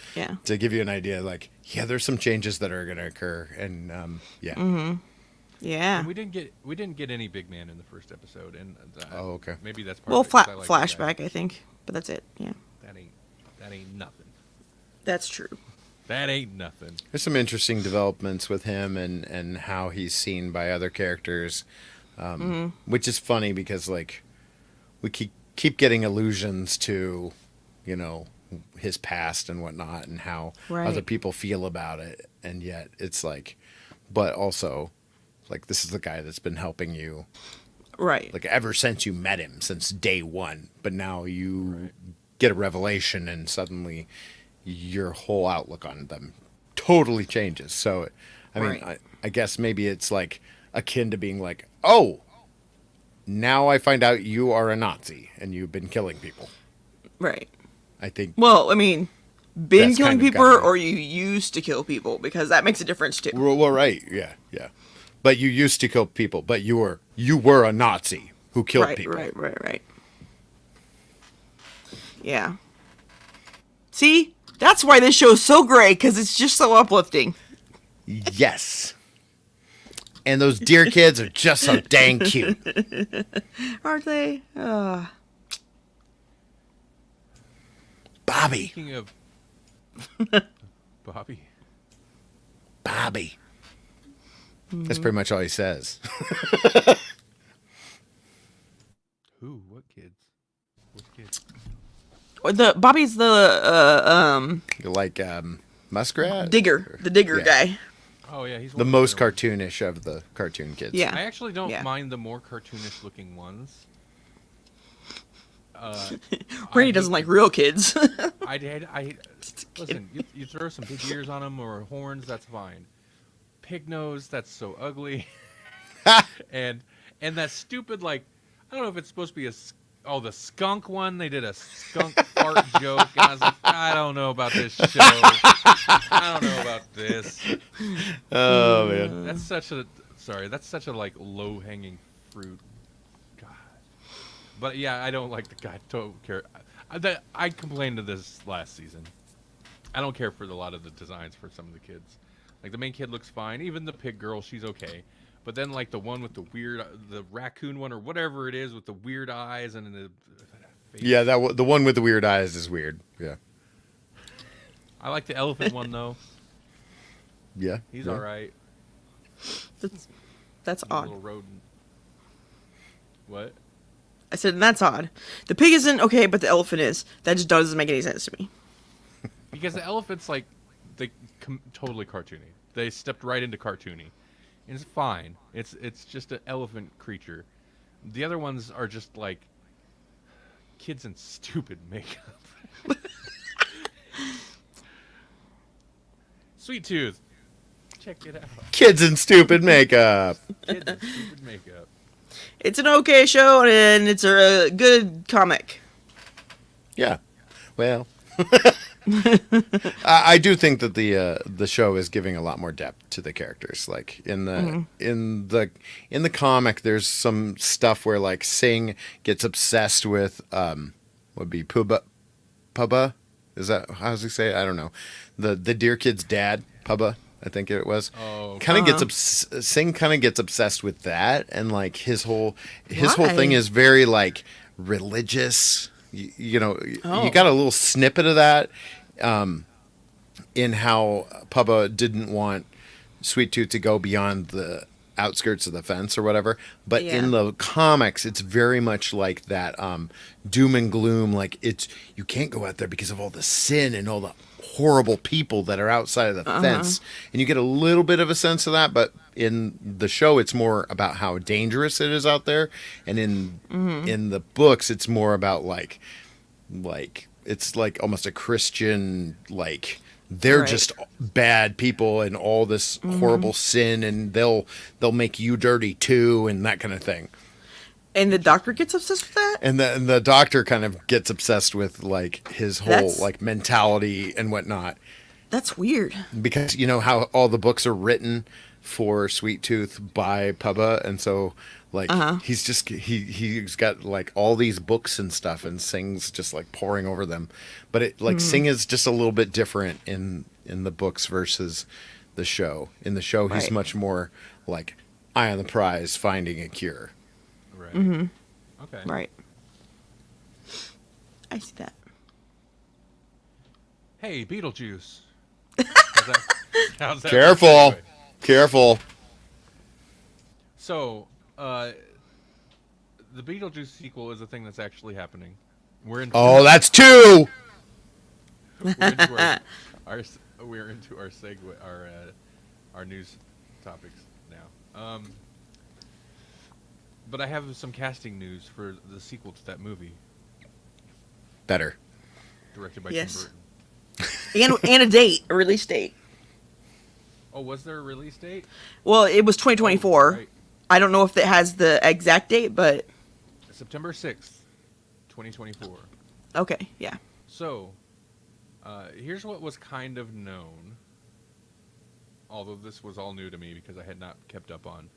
to give you an idea, like, there's some changes that are going to occur, and And we didn't get any big man in the first episode, and okay, maybe that's part of it. Well, flashback, I think, but that's it. Yeah, that ain't nothing. That's true. That ain't nothing. There's some interesting developments with him and how he's seen by other characters, which is funny because, like, we keep getting allusions to, you know, his past and whatnot and how other people feel about it. And yet it's like, but also, like, this is the guy that's been helping you. Right. Like, ever since you met him, since day one. But now you get a revelation and suddenly your whole outlook on them totally changes. So, I mean, I guess maybe it's like akin to being like, oh, now I find out you are a Nazi and you've been killing people. Right. I think. Well, I mean, been killing people or you used to kill people, because that makes a difference too. Well, right. Yeah. But you used to kill people, but you were a Nazi who killed people. Right. Yeah. See? That's why this show is so great, because it's just so uplifting. Yes. And those dear kids are just so dang cute. Aren't they? Bobby. Speaking of Bobby, Bobby. That's pretty much all he says. who? What kids? What kids? The Bobby's the Like Muskrat? the digger Yeah. guy. Oh yeah, he's The one of most better ones. cartoonish of the cartoon kids. Yeah. I actually don't Yeah. mind the more cartoonish looking ones. Randy doesn't like real kids. I listen. You throw some big ears on them or horns, that's fine. Pig nose, that's so ugly. and that stupid like, I don't know if it's supposed to be the skunk one. They did a skunk fart joke, and I was like, I don't know about this show. I don't know about this. Oh man. That's such a like low hanging fruit. God. But yeah, I don't like the guy. Don't care. I complained of this last season. I don't care for a lot of the designs for some of the kids. Like the main kid looks fine. Even the pig girl, she's okay. But then like the one with the weird, the raccoon one or whatever it is with the weird eyes and the face. Yeah, the one with the weird eyes is weird. Yeah. I like the elephant one though. Yeah. He's yeah. all right. That's He's a odd. little rodent. What? I said, that's odd. The pig isn't okay, but the elephant is. That just doesn't make any sense to me. Because the elephants like totally cartoony. They stepped right into cartoony. And it's fine. It's just an elephant creature. The other ones are just like kids in stupid makeup. Sweet Tooth. Check it out. Kids in stupid makeup. Kids in stupid makeup. It's an okay show, and it's a good comic. Yeah. Well, I do think that the show is giving a lot more depth to the characters. Like in the comic, there's some stuff where like Sing gets obsessed with would be Pubba. Is that how does he say it? I don't know. The deer kid's dad, Pubba. I think it was. Oh, kind of Sing kind of gets obsessed with that, and like his whole Why? thing is very like religious. You know, Oh. you got a little snippet of that in how Pubba didn't want Sweet Tooth to go beyond the outskirts of the fence or whatever. But Yeah. in the comics, it's very much like that doom and gloom. Like you can't go out there because of all the sin and all the horrible people that are outside of the fence. And you get a little bit of a sense of that, but in the show it's more about how dangerous it is out there, and in the books it's more about like it's like almost a Christian, like they're Right. just bad people and all this horrible sin, and they'll make you dirty too, and that kind of thing. And the doctor gets obsessed with that? And the doctor kind of gets obsessed with like his whole That's- like mentality and whatnot, That's weird. because you know how all the books are written for Sweet Tooth by Pubba, and so like he's just he's got like all these books and stuff, and Sing's just like poring over them. But it like Sing is just a little bit different in the books versus the show. In the show, he's Right. much more like eye on the prize, finding a cure. Right. Okay. Right. I see that. Hey, Beetlejuice. How's that Careful, segue? careful. So, the Beetlejuice sequel is a thing that's actually happening. We're in. Oh, that's two. We're into we're into our segue, our news topics now. But I have some casting news for the sequel to that movie, Better. directed by Yes. Tim Burton. And a date, a release date. Oh, was there a release date? Well, it was 2024. Oh, right. I don't know if it has the exact date, but September 6th, 2024. okay, yeah. So, here's what was kind of known, although this was all new to me because I had not kept up on.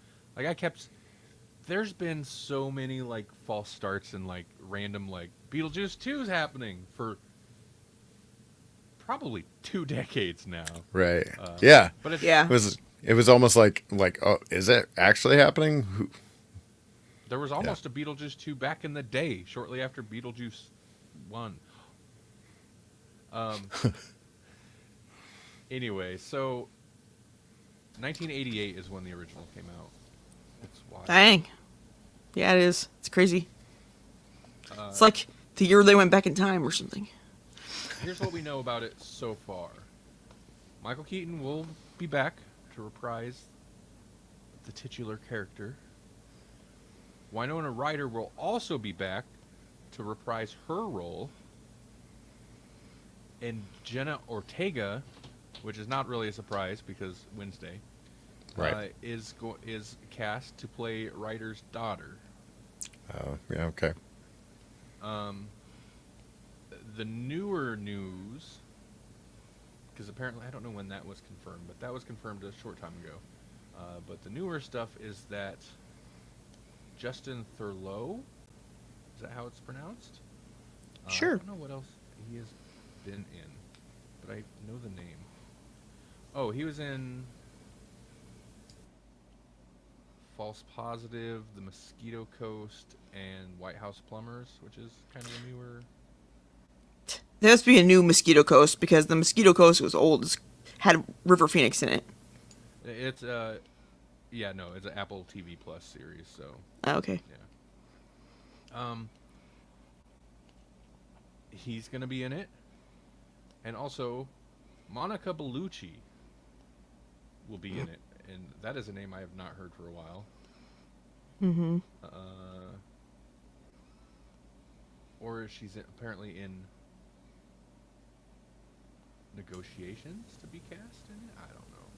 There's been so many like false starts and like random like Beetlejuice 2 is happening for probably 2 decades now. Right. Yeah. But it's, Yeah. It was almost like oh, is it actually happening? there was almost a Beetlejuice 2 back in the day, shortly after Beetlejuice 1. Um, anyway, so 1988 is when the original came out. It's wild. Dang. Yeah, it is. It's crazy. Uh, It's like the year they went back in time or something. Here's what we know about it so far. Michael Keaton will be back to reprise the titular character. Winona Ryder will also be back to reprise her role. And Jenna Ortega, which is not really a surprise because Wednesday, Right. is cast to play Ryder's daughter. Oh, yeah, okay. Um, the newer news, because apparently I don't know when that was confirmed, but that was confirmed a short time ago. But the newer stuff is that Justin Thurlow, is that how it's pronounced? I Sure. don't know what else he has been in, but I know the name. Oh, he was in False Positive, The Mosquito Coast, and White House Plumbers, which is kind of a newer. There has to be a new Mosquito Coast because the Mosquito Coast was old. It had River Phoenix in it. It's yeah, no, it's an Apple TV Plus series, so Oh, okay. yeah. He's gonna be in it, and also Monica Bellucci will be in it, and that is a name I have not heard for a while. Mm-hmm. Or she's apparently in negotiations to be cast in it. I don't know.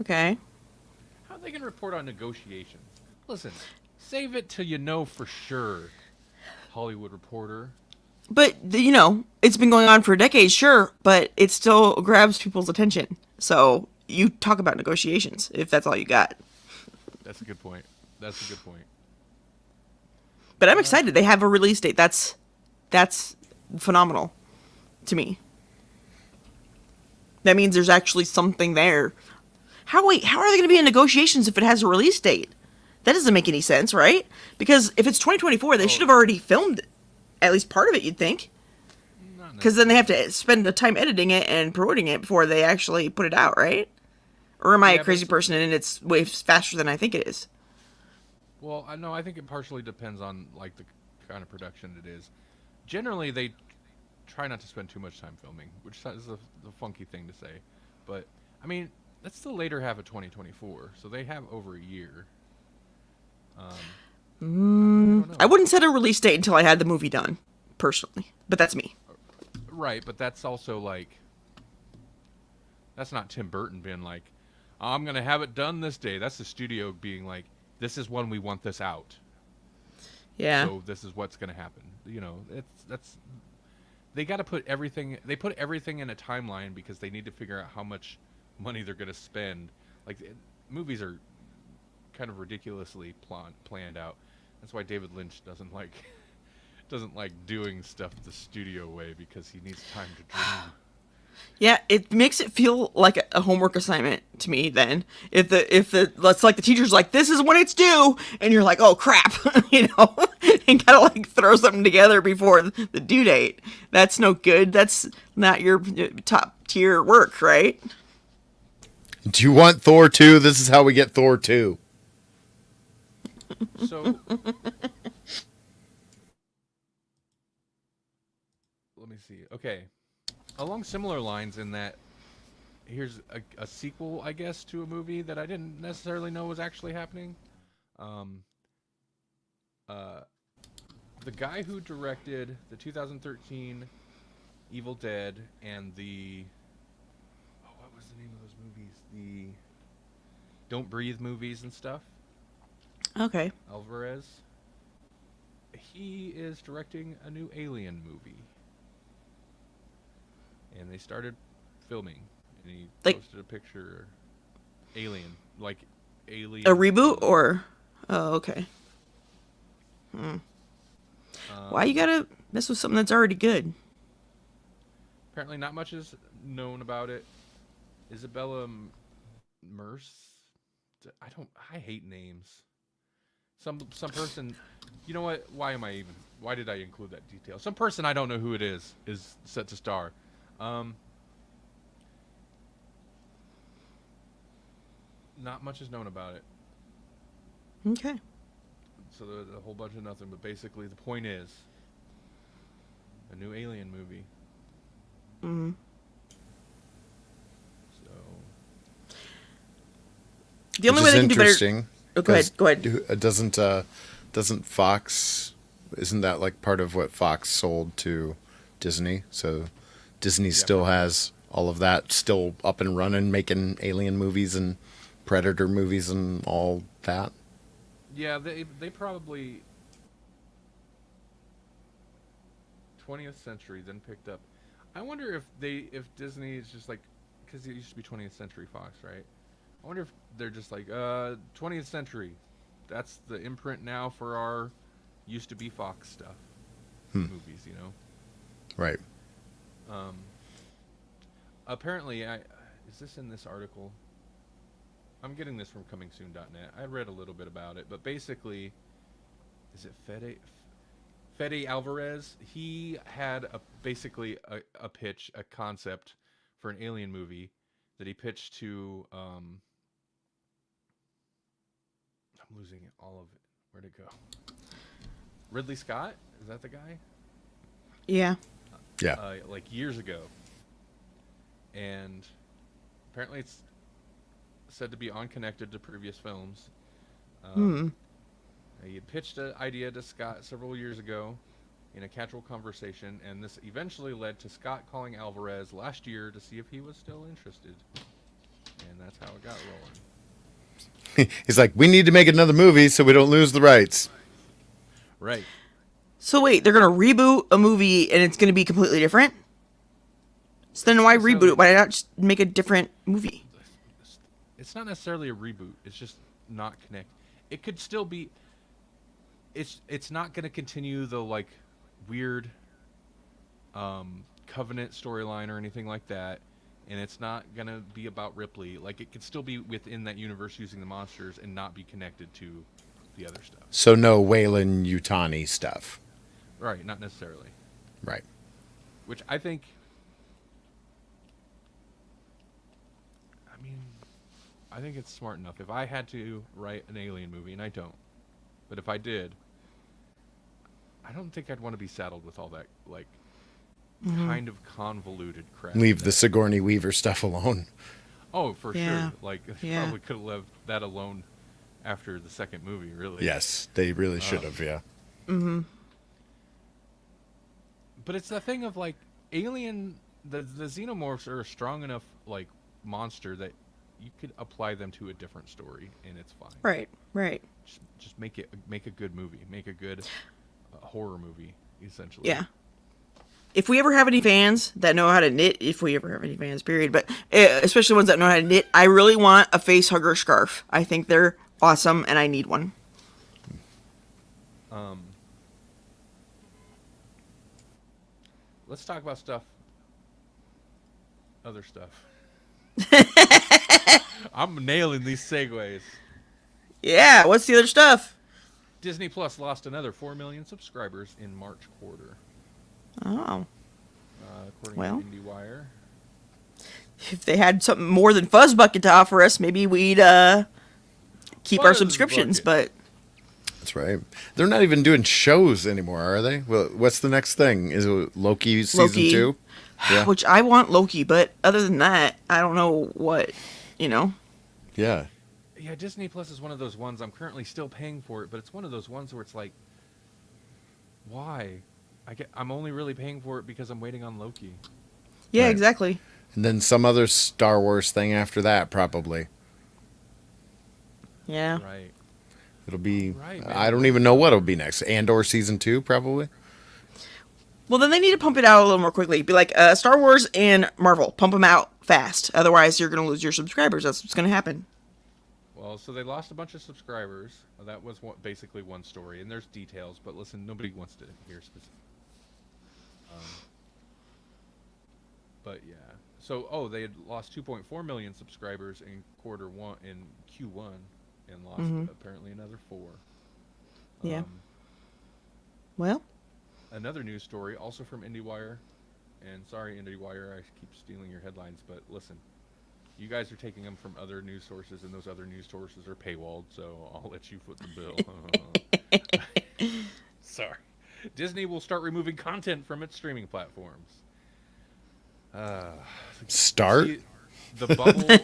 Okay. How are they gonna report on negotiations? Listen, save it till you know for sure. Hollywood Reporter. But, it's been going on for decades, sure, but it still grabs people's attention. So you talk about negotiations if that's all you got. That's a good point. That's a good point. But I'm excited. They have a release date. That's phenomenal to me. That means there's actually something there. How are they going to be in negotiations if it has a release date? That doesn't make any sense, right? Because if it's 2024, they should have already filmed at least part of it, you'd think. Because then they have to spend the time editing it and promoting it before they actually put it out, right? Or am I Yeah, a crazy person and it's way faster than I think it is? Well, I know. I think it partially depends on like the kind of production it is. Generally, they try not to spend too much time filming, which is the funky thing to say. But I mean, that's the later half of 2024, so they have over a year. I don't know. I wouldn't set a release date until I had the movie done, personally. But that's me. Right, but that's also like, that's not Tim Burton being like, I'm gonna have it done this day. That's the studio being like, this is when we want this out. Yeah. So this is what's gonna happen. That's they got to put everything. They put everything in a timeline because they need to figure out how much money they're gonna spend. Like movies are kind of ridiculously planned out. That's why David Lynch doesn't like doing stuff the studio way because he needs time to dream. Yeah, it makes it feel like a homework assignment to me then. If let's like the teacher's like, this is when it's due, and you're like, oh crap, and gotta like throw something together before the due date. That's no good. That's not your top tier work, right? Do you want Thor 2? This is how we get Thor 2. So let me see. Okay. Along similar lines in that here's a sequel, I guess, to a movie that I didn't necessarily know was actually happening. The guy who directed the 2013 Evil Dead and what was the name of those movies? The Don't Breathe movies and stuff. Okay. Alvarez. He is directing a new Alien movie. And they started filming. And he posted a picture. Alien. Like Alien. A reboot or? Oh, okay. Why you gotta mess with something that's already good? Apparently not much is known about it. Isabella Merce? I hate names. Some person, you know what? Why did I include that detail? Some person I don't know who it is set to star. Um, not much is known about it. Okay. So there's a whole bunch of nothing. But basically, the point is a new Alien movie. Mm-hmm. So The only Which way is they can do better. interesting. Oh, go ahead. 'Cause Go ahead. doesn't Fox, isn't that like part of what Fox sold to Disney? So Disney yeah, still pretty much. has all of that still up and running, making Alien movies and Predator movies and all that. Yeah, they probably 20th Century then picked up. I wonder if Disney is just like, because it used to be 20th Century Fox, right? I wonder if they're just like 20th Century. That's the imprint now for our used to be Fox stuff Hmm. movies, you know. Right. Um, apparently, is this in this article? I'm getting this from comingsoon.net. I read a little bit about it, but basically, is it Fede Alvarez? He had basically a pitch, a concept for an Alien movie that he pitched to. I'm losing it, all of it. Where'd it go? Ridley Scott? Is that the guy? Yeah. Yeah. Like years ago, and apparently it's said to be unconnected to previous films. Hmm. He had pitched an idea to Scott several years ago in a casual conversation, and this eventually led to Scott calling Alvarez last year to see if he was still interested. And that's how it got rolling. He's like, we need to make another movie so we don't lose the rights. Right. So wait, they're gonna reboot a movie and it's gonna be completely different? So then why reboot necessarily- it? Why not just make a different movie? It's not necessarily a reboot. It's just not connect. It could still be. It's not going to continue the like weird Covenant storyline or anything like that, and it's not going to be about Ripley. Like it could still be within that universe using the monsters and not be connected to the other stuff. So no Wayland Yutani stuff. Right. Not necessarily. Right. Which I think. I mean, I think it's smart enough. If I had to write an Alien movie, and I don't, but if I did, I don't think I'd want to be saddled with all that like kind of convoluted crap. Leave the that- Sigourney Weaver stuff alone. Oh, for Yeah. sure. Like they Yeah. probably could have left that alone after the second movie. Really. Yes, they really should have. Yeah. Mm-hmm. But it's the thing of like Alien. The xenomorphs are a strong enough like monster that you could apply them to a different story and it's fine. Right. Right. Just make a good movie. Make a good horror movie, essentially. Yeah. If we ever have any fans that know how to knit, if we ever have any fans, period, but especially ones that know how to knit, I really want a face hugger scarf. I think they're awesome, and I need one. Let's talk about stuff. Other stuff. I'm nailing these segues. Yeah, what's the other stuff? Disney Plus lost another 4 million subscribers in March quarter, Oh. according Well. to IndieWire. If they had something more than Fuzzbucket to offer us, maybe we'd keep our subscriptions, Fuzzbucket. but That's right. They're not even doing shows anymore, are they? Well, what's the next thing? Is it Loki season Loki. 2? Yeah. which I want Loki, but other than that, I don't know what, you know. Yeah. Yeah, Disney Plus is one of those ones I'm currently still paying for it, but it's one of those ones where it's like, why? I'm only really paying for it because I'm waiting on Loki. Yeah, Right. exactly. And then some other Star Wars thing after that, probably. Yeah. Right. It'll be. Right, man. I don't even know what it'll be next. Andor season 2, probably. Well, then they need to pump it out a little more quickly. Be like, Star Wars and Marvel, pump them out fast. Otherwise, you're going to lose your subscribers. That's what's going to happen. Well, so they lost a bunch of subscribers. That was basically one story, and there's details. But listen, nobody wants to hear specific. But yeah, so they had lost 2.4 million subscribers in Q1, and lost apparently another 4. Yeah. Well, Another news story, also from IndieWire. And sorry, IndieWire, I keep stealing your headlines, but listen, you guys are taking them from other news sources, and those other news sources are paywalled, so I'll let you foot the bill. Sorry. Disney will start removing content from its streaming platforms. Uh, Start? see, the bubble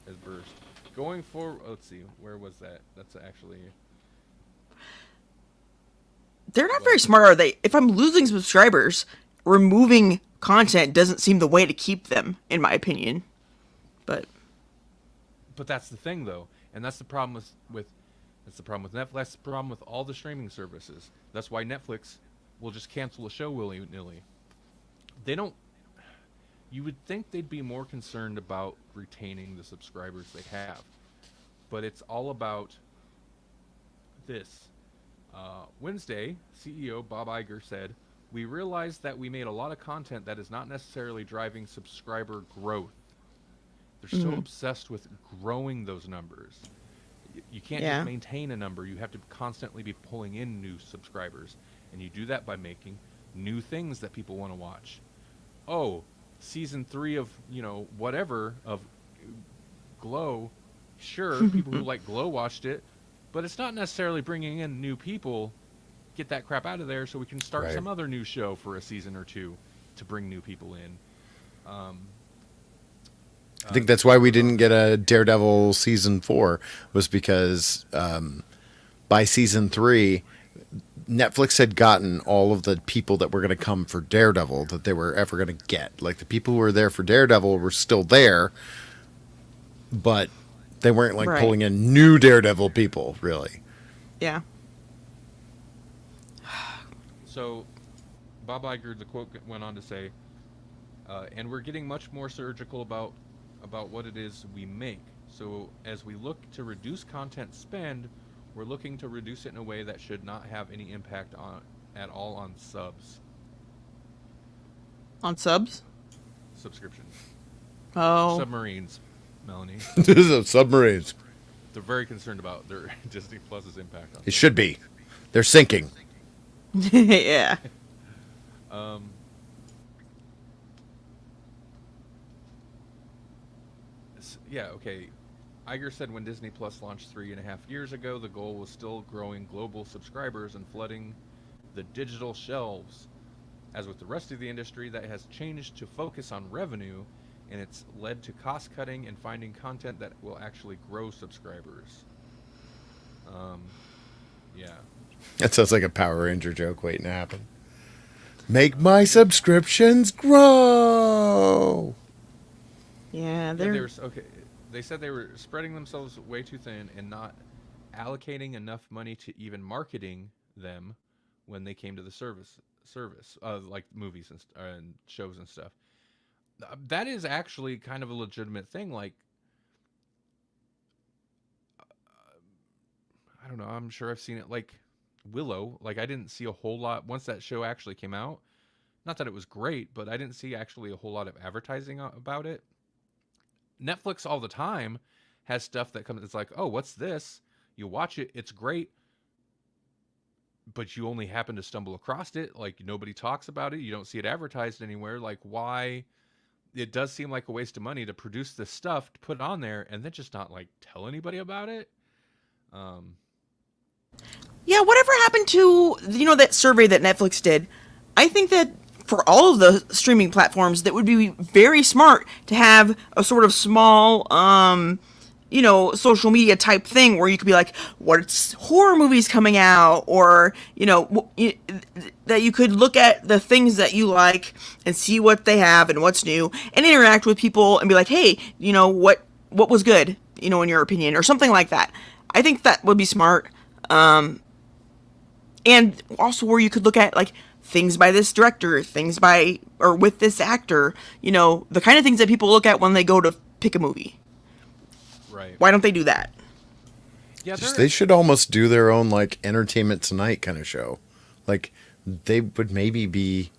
has burst. Going forward, let's see, where was that? That's actually They're not very smart, are they? If I'm losing subscribers, removing content doesn't seem the way to keep them, in my opinion. But but that's the thing though, and that's the problem with that's the problem with Netflix. That's the problem with all the streaming services. That's why Netflix will just cancel a show willy nilly. They don't. You would think they'd be more concerned about retaining the subscribers they have, but it's all about this. Wednesday, CEO Bob Iger said, "We realized that we made a lot of content that is not necessarily driving subscriber growth. They're so obsessed with growing those numbers. You can't Yeah. just maintain a number. You have to constantly be pulling in new subscribers, and you do that by making new things that people want to watch. Oh, season 3 of whatever of Glow. Sure, people who like Glow watched it, but it's not necessarily bringing in new people. Get that crap out of there so we can start Right. some other new show for a season or two to bring new people in." I think that's why we didn't get a Daredevil season 4, was because by season 3, Netflix had gotten all of the people that were going to come for Daredevil that they were ever going to get. Like, the people who were there for Daredevil were still there, but they weren't like Right. pulling in new Daredevil people, really. yeah. So, Bob Iger, the quote went on to say, "And we're getting much more surgical about what it is we make. So, as we look to reduce content spend, we're looking to reduce it in a way that should not have any impact at all on On subs? subscriptions, Oh. submarines." Melanie, Submarines. they're very concerned about their Disney Plus's impact on. It should be. They're sinking. yeah. Um, yeah, okay. Iger said when Disney Plus launched 3.5 years ago, the goal was still growing global subscribers and flooding the digital shelves. As with the rest of the industry, that has changed to focus on revenue, and it's led to cost cutting and finding content that will actually grow subscribers. Yeah. That sounds like a Power Ranger joke waiting to happen. Make my subscriptions grow. Yeah, They they're were okay. They said they were spreading themselves way too thin and not allocating enough money to even marketing them when they came to the service, like movies and shows and stuff. That is actually kind of a legitimate thing. Like, I don't know. I'm sure I've seen it. Like Willow. Like, I didn't see a whole lot once that show actually came out. Not that it was great, but I didn't see actually a whole lot of advertising about it. Netflix all the time has stuff that comes. It's like, oh, what's this? You watch it, it's great, but you only happen to stumble across it. Like, nobody talks about it. You don't see it advertised anywhere. Like, why? It does seem like a waste of money to produce this stuff to put on there and then just not like tell anybody about it. Yeah, whatever happened to that survey that Netflix did? I think that for all of the streaming platforms, that would be very smart to have a sort of small social media type thing where you could be like, what's horror movies coming out, or that you could look at the things that you like and see what they have and what's new and interact with people and be like, hey, what was good, in your opinion, or something like that. I think that would be smart. And also where you could look at like things by this director, things by or with this actor, the kind of things that people look at when they go to pick a movie. Right. Why don't they do that? Yeah, They should almost do their own like Entertainment Tonight kind of show. Like, that would maybe be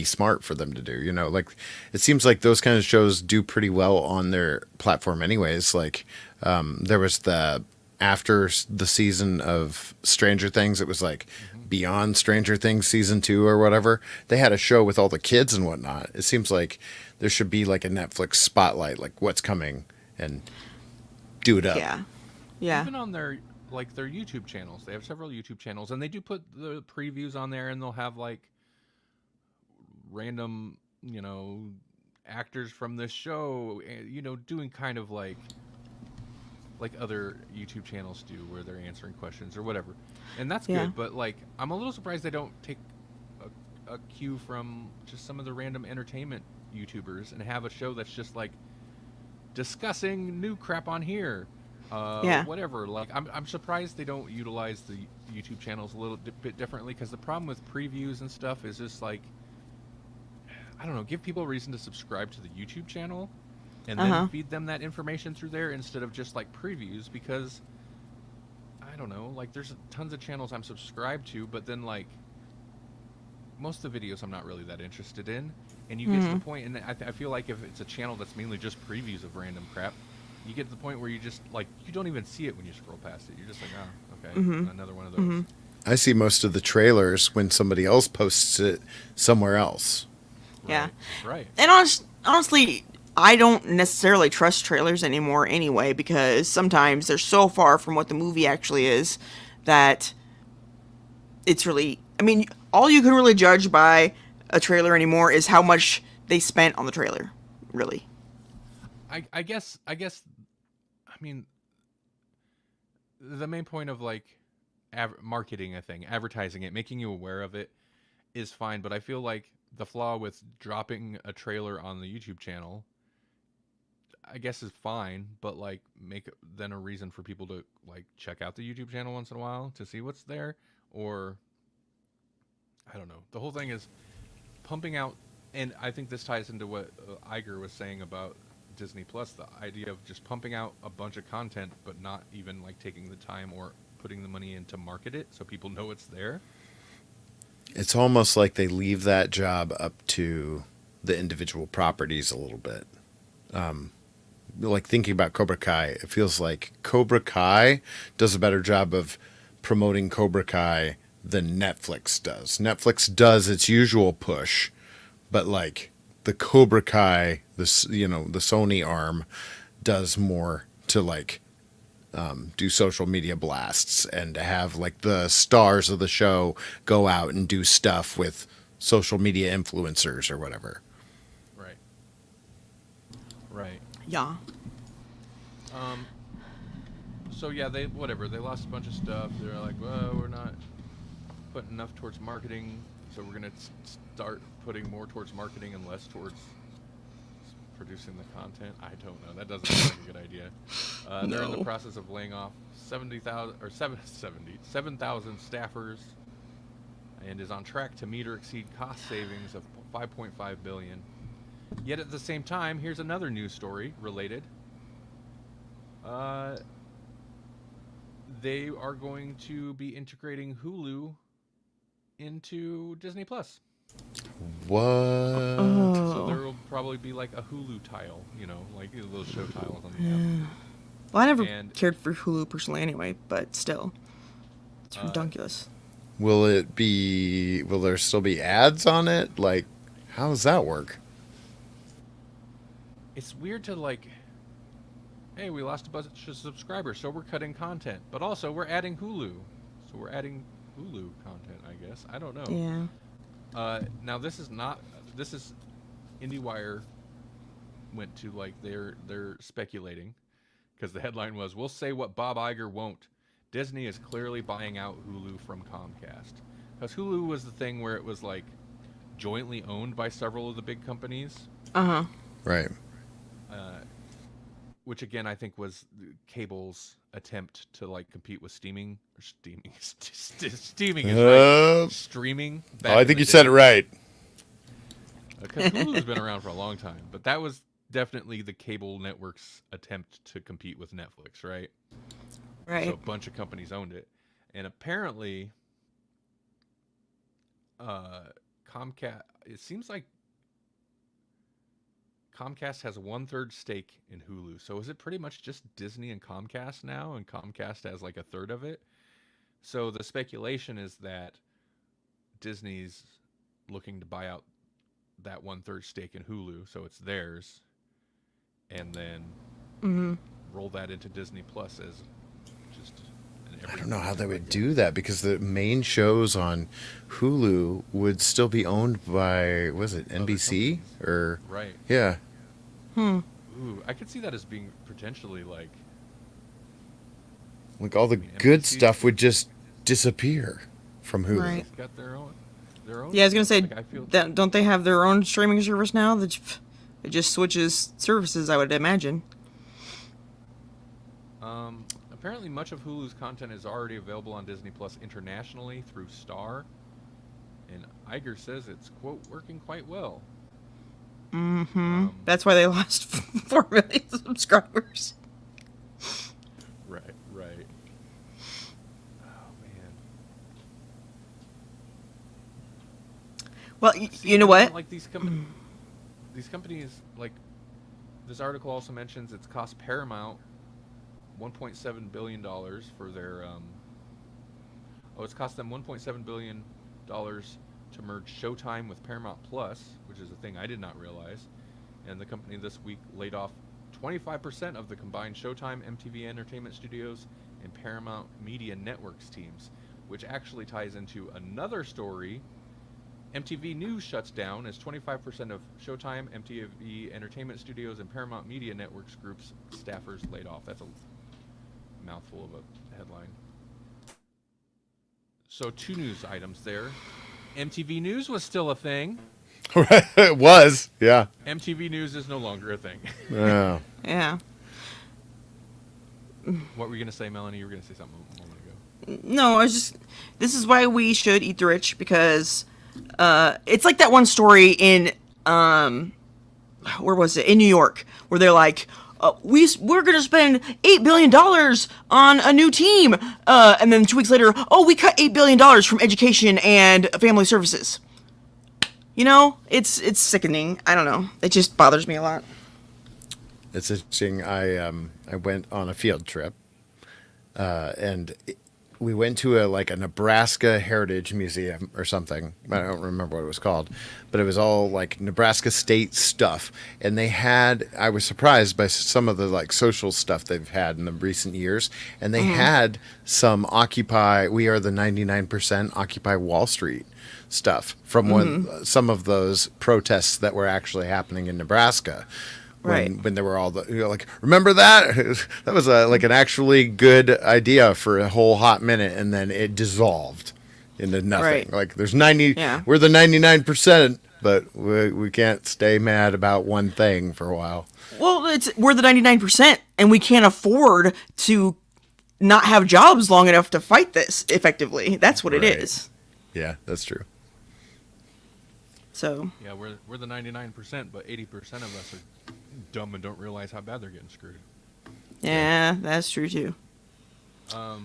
smart for them to do. Like, it seems like those kind of shows do pretty well on their platform anyways. Like, there was the after the season of Stranger Things. It was like Hmm. Beyond Stranger Things season 2 or whatever. They had a show with all the kids and whatnot. It seems like there should be like a Netflix spotlight, like what's coming, and do it up. Yeah. Yeah. Even on their their YouTube channels, they have several YouTube channels, and they do put the previews on there, and they'll have like random, actors from this show, doing kind of like other YouTube channels do, where they're answering questions or whatever, and that's Yeah. good. But like, I'm a little surprised they don't take a cue from just some of the random entertainment YouTubers and have a show that's just like discussing new crap on here, Yeah. whatever. Like, I'm surprised they don't utilize the YouTube channels a little bit differently, because the problem with previews and stuff is just like, I don't know, give people a reason to subscribe to the YouTube channel and then Uh-huh. feed them that information through there instead of just like previews, because I don't know, like there's tons of channels I'm subscribed to, but then like most of the videos I'm not really that interested in, and you get to the point, and I feel like if it's a channel that's mainly just previews of random crap, you get to the point where you just like, you don't even see it when you scroll past it. You're just like, oh, okay, another one of those. I see most of the trailers when somebody else posts it somewhere else. Yeah. Right. And honestly, I don't necessarily trust trailers anymore anyway, because sometimes they're so far from what the movie actually is that it's really, I mean, all you can really judge by a trailer anymore is how much they spent on the trailer, really. I mean, the main point of like marketing a thing, advertising it, making you aware of it is fine, but I feel like the flaw with dropping a trailer on the YouTube channel, I guess, is fine, but like make then a reason for people to like check out the YouTube channel once in a while to see what's there, or I don't know. The whole thing is pumping out, and I think this ties into what Iger was saying about Disney Plus, the idea of just pumping out a bunch of content but not even like taking the time or putting the money in to market it so people know it's there. It's almost like they leave that job up to the individual properties a little bit. Like thinking about Cobra Kai, it feels like Cobra Kai does a better job of promoting Cobra Kai than Netflix does. Netflix does its usual push, but like the Cobra Kai, the Sony arm, does more to like do social media blasts and to have like the stars of the show go out and do stuff with social media influencers or whatever. Right. Right. Yeah. So yeah, they lost a bunch of stuff. They're like, well, we're not putting enough towards marketing, so we're gonna start putting more towards marketing and less towards producing the content. I don't know. That doesn't sound like a good idea. They're in the No. process of laying off 7,000 staffers, and is on track to meet or exceed cost savings of 5.5 billion. Yet at the same time, here's another news story related. They are going to be integrating Hulu into Disney Plus. What? So there Oh. will probably be like a Hulu tile, like little show tiles on the app. Well, I never And cared for Hulu personally anyway, but still. It's uh, ridiculous. Will there still be ads on it? Like, how does that work? it's weird to like, hey, we lost a bunch of subscribers, so we're cutting content, but also we're adding Hulu. So we're adding Hulu content, I guess. I don't know. Yeah. Now this is IndieWire went to like they're speculating, because the headline was, "We'll say what Bob Iger won't. Disney is clearly buying out Hulu from Comcast." Because Hulu was the thing where it was like jointly owned by several of the big companies, Uh-huh. Right. which again I think was cable's attempt to like compete with steaming is right, streaming. Oh, I think you said it right. Because Hulu's been around for a long time, but that was definitely the cable network's attempt to compete with Netflix, right? Right. So a bunch of companies owned it, and apparently, Comcast. It seems like Comcast has 1/3 stake in Hulu. So is it pretty much just Disney and Comcast now? And Comcast has like 1/3 of it. So the speculation is that Disney's looking to buy out that 1/3 stake in Hulu, so it's theirs, and then roll that into Disney Plus as just an I every don't know how they week would regular. do that because the main shows on Hulu would still be owned by, was it Other NBC companies. or Right. yeah. Ooh, I could see that as being potentially like. Like all I the mean, good NBC's stuff would just disappear from Hulu. Right. got their own Yeah, I was gonna thing. say, Like I feel don't they have their own streaming service now? That it just switches services, I would imagine. apparently much of Hulu's content is already available on Disney Plus internationally through Star, and Iger says it's quote working quite well. That's why they lost 4 million subscribers. Right. Oh man. Well, See, you know and what? Like these companies, like this article also mentions it's cost Paramount $1.7 billion for their. It's cost them $1.7 billion to merge Showtime with Paramount Plus, which is a thing I did not realize. And the company this week laid off 25% of the combined Showtime, MTV Entertainment Studios, and Paramount Media Networks teams, which actually ties into another story. MTV News shuts down as 25% of Showtime, MTV Entertainment Studios, and Paramount Media Networks groups staffers laid off. That's a mouthful of a headline. So 2 news items there. MTV News was still a thing. It was, yeah. MTV News is no longer a thing. Yeah. Yeah. What were you going to say, Melanie? You were going to say something a moment ago. No, I was just. This is why we should eat the rich, because it's like that one story in where was it, in New York, where they're like, we're gonna spend $8 billion on a new team, and then 2 weeks later, we cut $8 billion from education and family services. You know, it's sickening. I don't know. It just bothers me a lot. It's interesting. I went on a field trip, and we went to a Nebraska Heritage Museum or something. I don't remember what it was called, but it was all like Nebraska state stuff. And I was surprised by some of the social stuff they've had in the recent years. And they had some we are the 99% Occupy Wall Street stuff from when some of those protests that were actually happening in Nebraska. When there were all remember that? That was an actually good idea for a whole hot minute, and then it dissolved into nothing. Right. Like there's 90, Yeah. we're the 99%, but we can't stay mad about one thing for a while. Well, we're the 99%, and we can't afford to not have jobs long enough to fight this effectively. That's what it Right. is. Yeah, that's true. So. Yeah, we're the 99%, but 80% of us are dumb and don't realize how bad they're getting screwed. Yeah, that's true too. Yeah,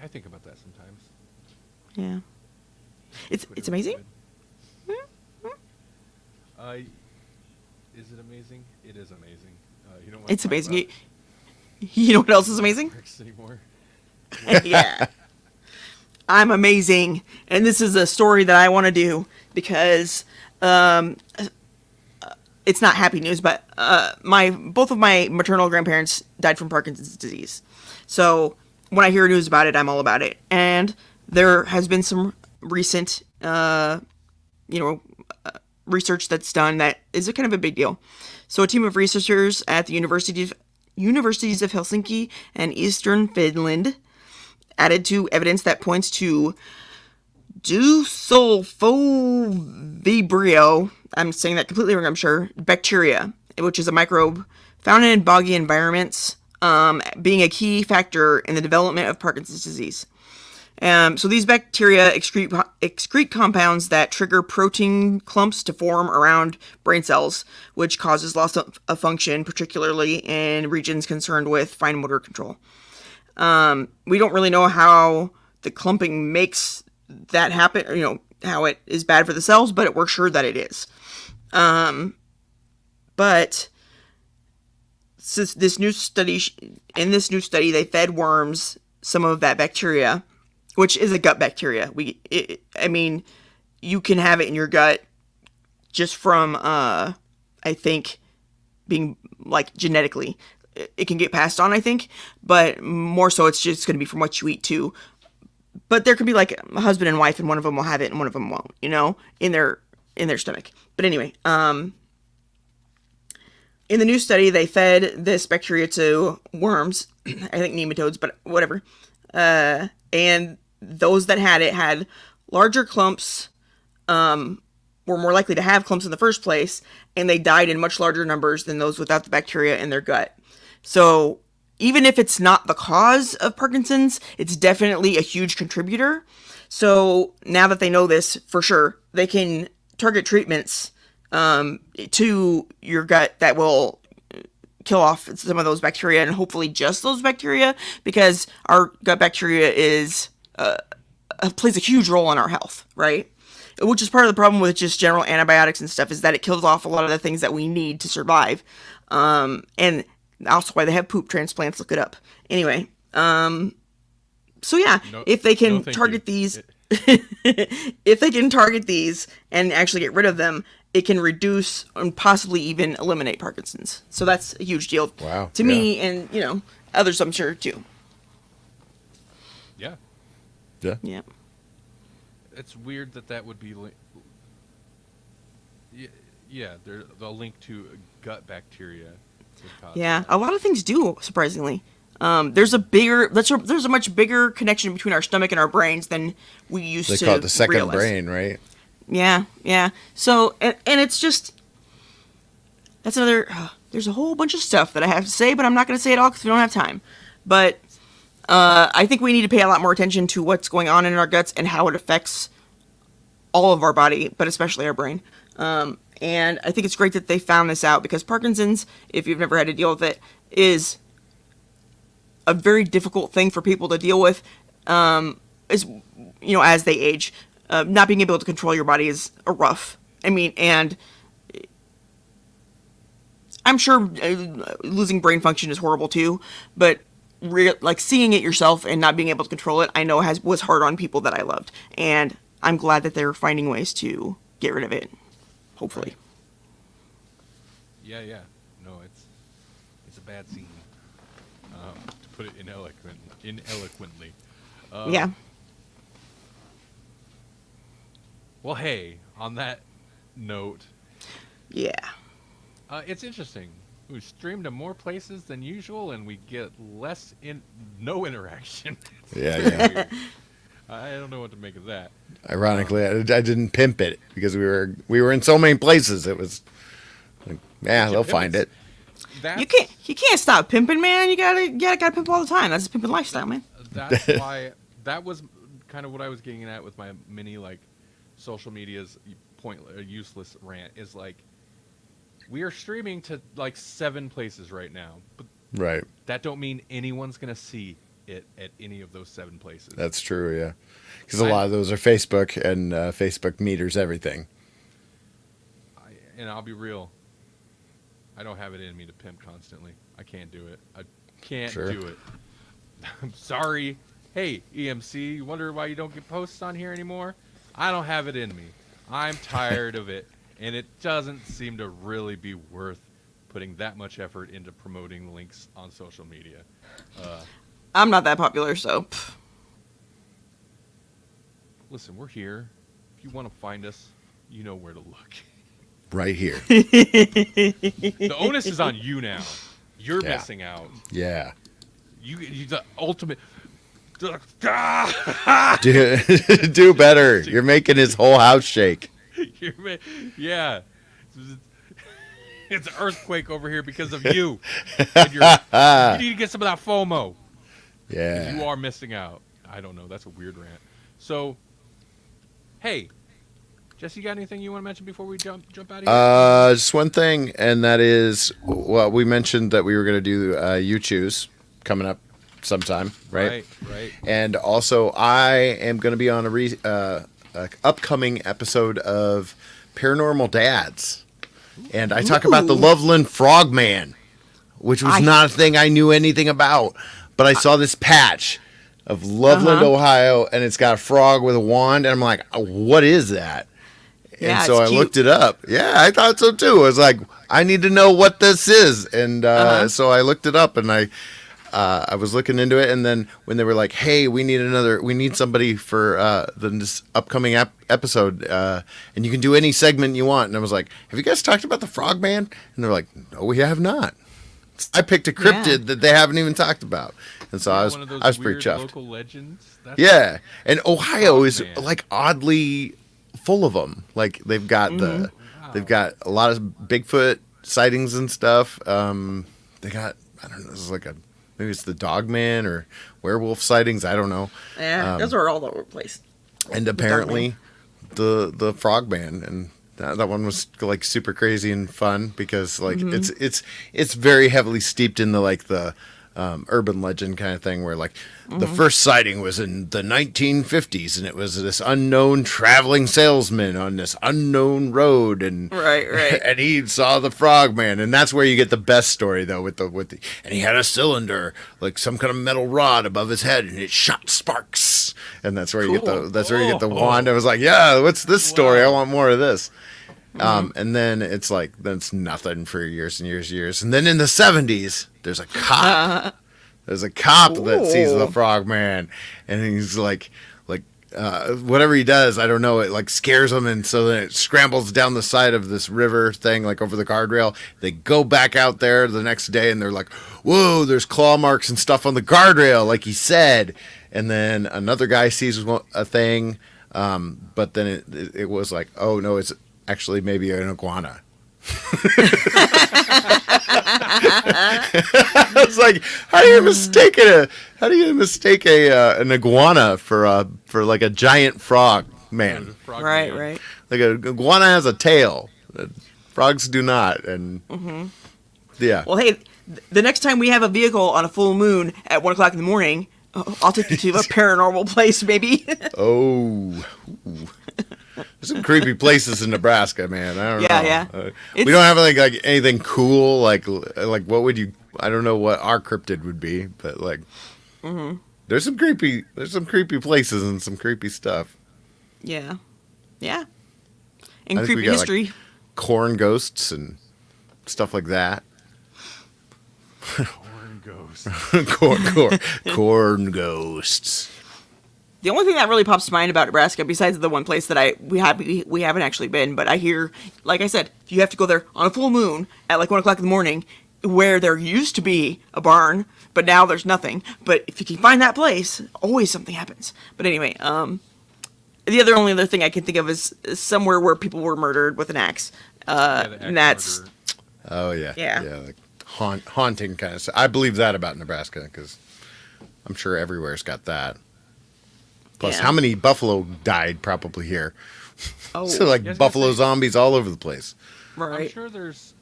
I think about that sometimes. Yeah. It's Twitter was amazing. good. Is it amazing? It is amazing. You don't want It's to talk amazing. about You know what else is amazing? Bricks anymore. Yeah. I'm amazing. And this is a story that I want to do because it's not happy news, but both of my maternal grandparents died from Parkinson's disease. So when I hear news about it, I'm all about it. And there has been some recent research that's done that is a kind of a big deal. So a team of researchers at the universities of Helsinki and Eastern Finland added to evidence that points to Vibrio, I'm saying that completely wrong, I'm sure, bacteria, which is a microbe found in boggy environments, being a key factor in the development of Parkinson's disease. So these bacteria excrete compounds that trigger protein clumps to form around brain cells, which causes loss of function, particularly in regions concerned with fine motor control. We don't really know how the clumping makes that happen, or, how it is bad for the cells, but we're sure that it is. But since this new study, in this new study, they fed worms some of that bacteria, which is a gut bacteria. I mean, you can have it in your gut just from, I think, being like genetically. It can get passed on, I think, but more so it's just going to be from what you eat too. But there could be like a husband and wife, and one of them will have it and one of them won't, in their stomach. But anyway, in the new study, they fed this bacteria to worms, I think nematodes, but whatever. And those that had it had larger clumps, were more likely to have clumps in the first place, and they died in much larger numbers than those without the bacteria in their gut. So even if it's not the cause of Parkinson's, it's definitely a huge contributor. So now that they know this for sure, they can target treatments to your gut that will kill off some of those bacteria, and hopefully just those bacteria, because our gut bacteria plays a huge role in our health, right? Which is part of the problem with just general antibiotics and stuff, is that it kills off a lot of the things that we need to survive. And also why they have poop transplants. Look it up. Anyway, so yeah, if they can target these, if they can target these and actually get rid of them, it can reduce and possibly even eliminate Parkinson's. So that's a huge deal to me, and others, I'm sure too. Yeah. Yeah. It's weird that would be. Yeah, there's a link to gut bacteria. Yeah, a lot of things do, surprisingly. There's a much bigger connection between our stomach and our brains than we used to realize. They call it the second brain, right? Yeah. So, and it's just, that's another, there's a whole bunch of stuff that I have to say, but I'm not going to say it all because we don't have time. But I think we need to pay a lot more attention to what's going on in our guts and how it affects all of our body, but especially our brain. And I think it's great that they found this out, because Parkinson's, if you've never had to deal with it, is a very difficult thing for people to deal with, as they age. Not being able to control your body is rough. I mean, and I'm sure losing brain function is horrible too, but seeing it yourself and not being able to control it, I know was hard on people that I loved. And I'm glad that they're finding ways to get rid of it. Hopefully. Yeah. No, it's a bad scene. To put it ineloquently. Yeah. Well, hey, on that note. Yeah. It's interesting. We stream to more places than usual, and we get no interaction. Yeah. I don't know what to make of that. Ironically, I didn't pimp it because we were in so many places. It was like, they'll find it. You can't stop pimping, man. You gotta pimp all the time. That's a pimping lifestyle, man. That's why that was kind of what I was getting at with my mini social media's useless rant, is we are streaming to 7 places right now, but right, that don't mean anyone's gonna see it at any of those 7 places. That's true, yeah, because a lot of those are Facebook, and Facebook meters everything. And I'll be real, I don't have it in me to pimp constantly. I can't do it. I can't do it. I'm sorry. Hey, EMC, you wonder why you don't get posts on here anymore? I don't have it in me. I'm tired of it, and it doesn't seem to really be worth putting that much effort into promoting links on social media. I'm not that popular, so. Listen, we're here. If you want to find us, you know where to look. Right here. The onus is on you now. You're missing out. Yeah. You the ultimate. Do better. You're making his whole house shake. Yeah. It's an earthquake over here because of you. And you need to get some of that FOMO. Yeah. You are missing out. I don't know. That's a weird rant. So, hey, Jesse, you got anything you want to mention before we jump out of here? Just one thing, and that is, well, we mentioned that we were going to do You Choose coming up sometime, right? Right. And also, I am going to be on a upcoming episode of Paranormal Dads. and I talk about the Ooh. Loveland Frogman, which was not a thing I knew anything about. But I saw this patch of Loveland, Ohio, and it's got a frog with a wand, and I'm like, what is that? Yeah, And so it's I cute. looked it up. Yeah, I thought so too. I was like, I need to know what this is, and so I looked it up, and I was looking into it, and then when they were like, "Hey, we need somebody for this upcoming episode, and you can do any segment you want," and I was like, "Have you guys talked about the Frogman?" And they're like, "No, we have not." I picked a cryptid that they haven't even talked about, and so One of those I was pretty weird chuffed. local legends. That's Yeah, and Ohio is Frogman. like oddly full of them. Like they've got they've got a lot of Bigfoot sightings and stuff. They got, I don't know, this is like maybe it's the Dogman or werewolf sightings. I don't know. Yeah, those are all over the place. And apparently the Frogman, and that one was like super crazy and fun because like it's very heavily steeped in the urban legend kind of thing where like the first sighting was in the 1950s and it was this unknown traveling salesman on this unknown road and Right. and he saw the Frogman, and that's where you get the best story though with the and he had a cylinder like some kind of metal rod above his head and it shot sparks, and that's where you get the wand. I was like, yeah, what's this story? I want more of this. And then it's like that's nothing for years and years and years, and then in the 70s there's a cop. There's a cop that sees the Frogman, and he's like whatever he does, I don't know, it like scares him, and so then it scrambles down the side of this river thing, like over the guardrail. They go back out there the next day, and they're like, whoa, there's claw marks and stuff on the guardrail, like he said. And then another guy sees a thing, but then it was like, oh no, it's actually maybe an iguana. I was like, how do you mistake an iguana for like a giant frog man? Right. Like an iguana has a tail, frogs do not, and yeah. Well, hey, the next time we have a vehicle on a full moon at 1:00 in the morning, I'll take you to a paranormal place, maybe. Oh. There's some creepy places in Nebraska, man. I don't know. Yeah. We don't have like anything cool. Like what would you? I don't know what our cryptid would be, but like, there's some creepy places and some creepy stuff. Yeah. And I think we creepy got, history. like, corn ghosts and stuff like that. Corn ghost. corn ghosts. The only thing that really pops to mind about Nebraska, besides the one place that we haven't actually been, but I hear, like I said, you have to go there on a full moon at like 1:00 in the morning, where there used to be a barn, but now there's nothing. But if you can find that place, always something happens. But anyway, the only other thing I can think of is somewhere where people were murdered with an axe. The axe And that's murderer. Oh yeah. Yeah. Like haunting kind of stuff. I believe that about Nebraska because I'm sure everywhere's got that. Plus, Yeah. how many buffalo died probably here? Oh, So like Yeah, I was gonna buffalo say- zombies all over the place. right. I'm sure there's,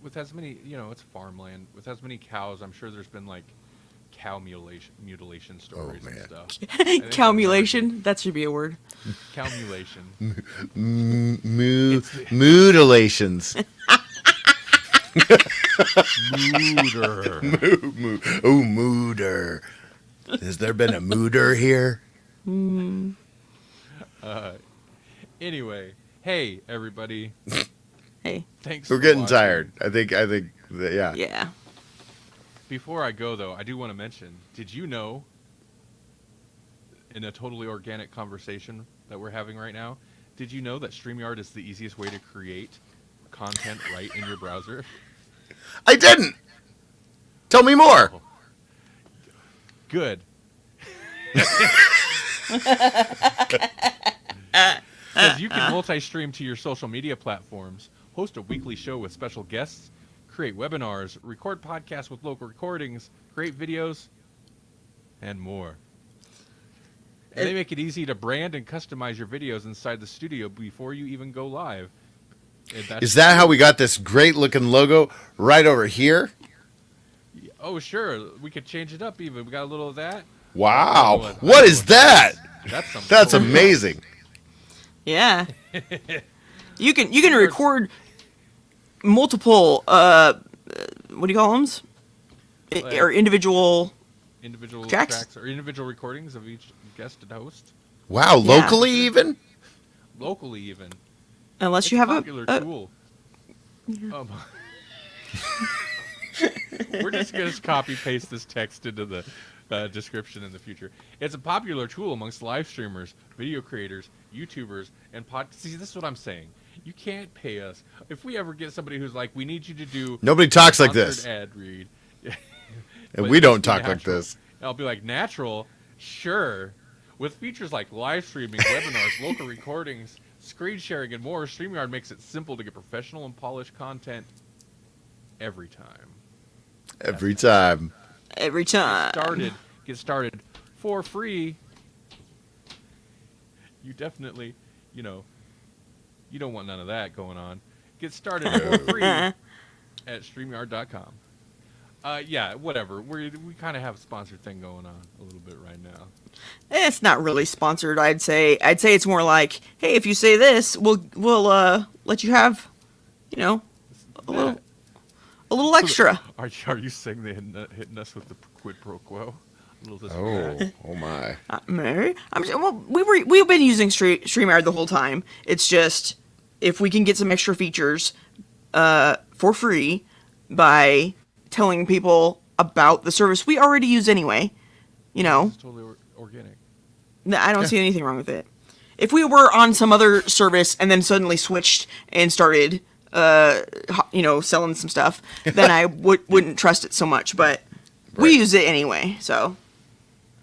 with as many, it's farmland, with as many cows, I'm sure there's been like cow mutilation stories and man. stuff. I think I've heard Cowmulation, that should be a word. Cow mutilation. Mutilations. Mooder. Oh, mooder. Has there been a mooder here? Anyway, hey everybody, Hey. thanks. We're for getting watching. tired. I think yeah. Yeah. Before I go though, I do want to mention, did you know, in a totally organic conversation that we're having right now, did you know that StreamYard is the easiest way to create content right in your browser? I didn't. Tell me more. Good. Because you can multi-stream to your social media platforms, host a weekly show with special guests, create webinars, record podcasts with local recordings, create videos, and more. And they make it easy to brand and customize your videos inside the studio before you even go live. And that's Is that how we got this great looking logo right over here? Oh, sure. We could change it up even. We got a little of that. Wow. What is that? That's something. That's cool. amazing. Yeah. You can record multiple what do you call them? Or individual individual tracks? tracks or individual recordings of each guest and host, Wow, locally even? locally even. Unless It's you have a popular tool. We're just going to copy paste this text into the description in the future. It's a popular tool amongst live streamers, video creators, YouTubers, and See, this is what I'm saying. You can't pay us. If we ever get somebody who's like, we need you to do Nobody talks like sponsored this. ad read. And But we it don't must be talk like natural. this. I'll be like, natural? Sure. With features like live streaming, webinars, local recordings, screen sharing, and more, StreamYard makes it simple to get professional and polished content every time. Every time. every time. Get started for free. You definitely, you don't want none of that going on. Get started for free at StreamYard.com. Yeah, whatever. We kind of have a sponsored thing going on a little bit right now. It's not really sponsored. I'd say it's more like, hey, if you say this, we'll let you have, a little extra. Are you saying they hitting us with the quid pro quo? A little Oh my. Mary, we've been using StreamYard the whole time. It's just if we can get some extra features for free by telling people about the service we already use anyway, It's totally organic. I don't see anything wrong with it. If we were on some other service and then suddenly switched and started, selling some stuff, then I wouldn't trust it so much. But we use it anyway, so.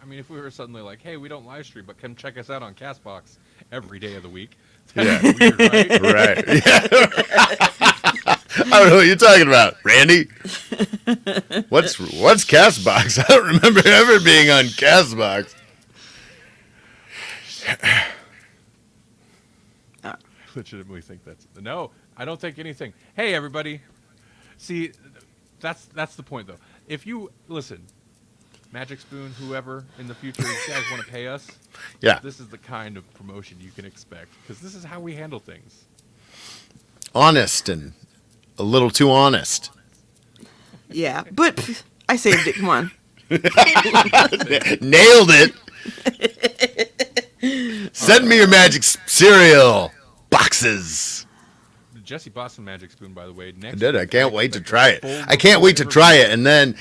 I mean, if we were suddenly like, hey, we don't live stream, but come check us out on CastBox every day of the week. Yeah. Weird, right? Right. Yeah. I don't know what you're talking about, Randy. What's CastBox? I don't remember ever being on CastBox. Legitimately think that's no. I don't think anything. Hey, everybody. See, that's the point though. If you listen, Magic Spoon, whoever in the future, if you guys want to pay us, Yeah. this is the kind of promotion you can expect because this is how we handle things. Honest and a little too honest. Yeah, but I saved it. Come on. Nailed it. Send me your magic cereal boxes. Jesse bought some Magic Spoon, by the way. I Next did. I can't wait to try it. full I can't wait to report try it, and then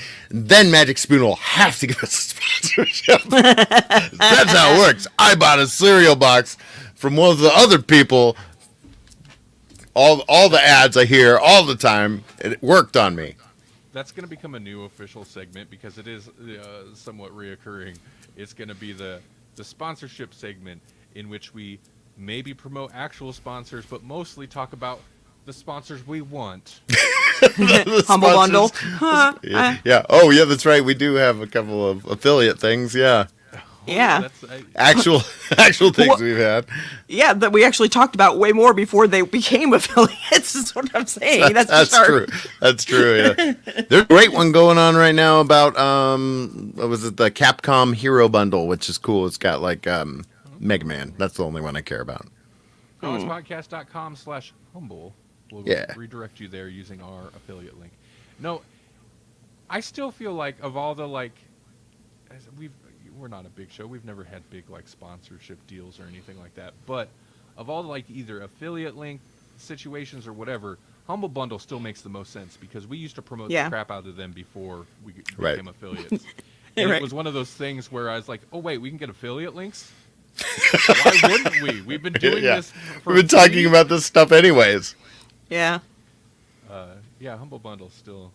Magic Spoon will have to give us a sponsorship. That's how it works. I bought a cereal box from one of the other people. All the ads I hear all the time, it worked on me. That's going to become a new official segment because it is somewhat reoccurring. It's going to be the sponsorship segment in which we maybe promote actual sponsors, but mostly talk about the sponsors we want. The Humble Bundle. sponsors- Yeah. Oh, yeah, that's right. We do have a couple of affiliate things. Yeah. Yeah. That's, Actual things What- we've had. Yeah, that we actually talked about way more before they became affiliates. Is what I'm saying. That's true. That's true. Yeah. There's a great one going on right now about what was it? The Capcom Hero Bundle, which is cool. It's got like Mega Man. That's the only one I care about. comicspodcast.com/humble will redirect you there using our affiliate link. No, I still feel like of all the we're not a big show. We've never had big sponsorship deals or anything like that. But of all the either affiliate link situations or whatever, Humble Bundle still makes the most sense because we used to promote the crap out of them before we became affiliates. And it was one of those things where I was like, oh wait, we can get affiliate links? Why wouldn't we? We've been doing this for We've been talking about this stuff anyways. Yeah. Humble Bundle still.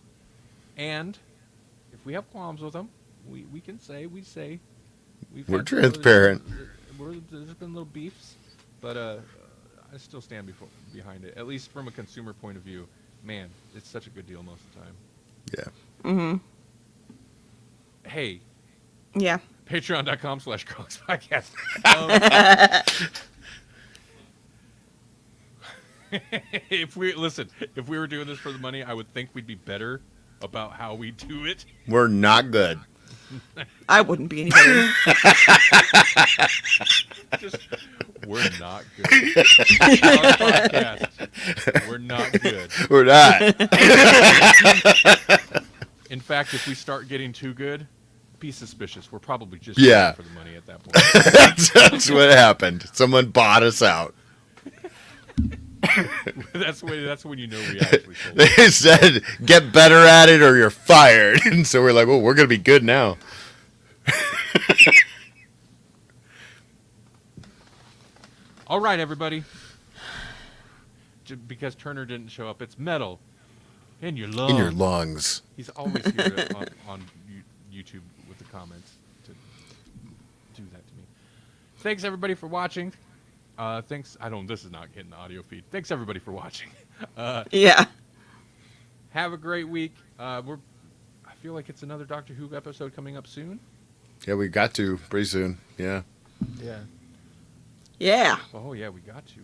And if we have qualms with them, we can say We're transparent. There's been little beefs, but I still stand behind it. At least from a consumer point of view, man, it's such a good deal most of the time. Yeah. Mhm. Hey, Yeah. Patreon.com/Grawlix Podcast. If we were doing this for the money, I would think we'd be better about how we do it. We're not good. I wouldn't be any better. We're not good. Our podcast, we're not good. We're not. In fact, if we start getting too good, be suspicious. We're probably just Yeah. for the money at that point. That's what happened. Someone bought us out. that's when you know we actually sold. They said, get better at it or you're fired. And so we're like, well, we're going to be good now. All right, everybody. Because Turner didn't show up, it's metal in your lungs. In your lungs. He's always here on YouTube with the comments to do that to me. Thanks, everybody, for watching. Thanks. This is not hitting the audio feed. Thanks, everybody, for watching. Yeah. Have a great week. I feel like it's another Doctor Who episode coming up soon. Yeah, we got to pretty soon. Yeah. Yeah. Yeah. Oh, yeah, we got to.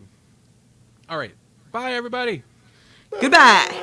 All right. Bye, everybody. Goodbye.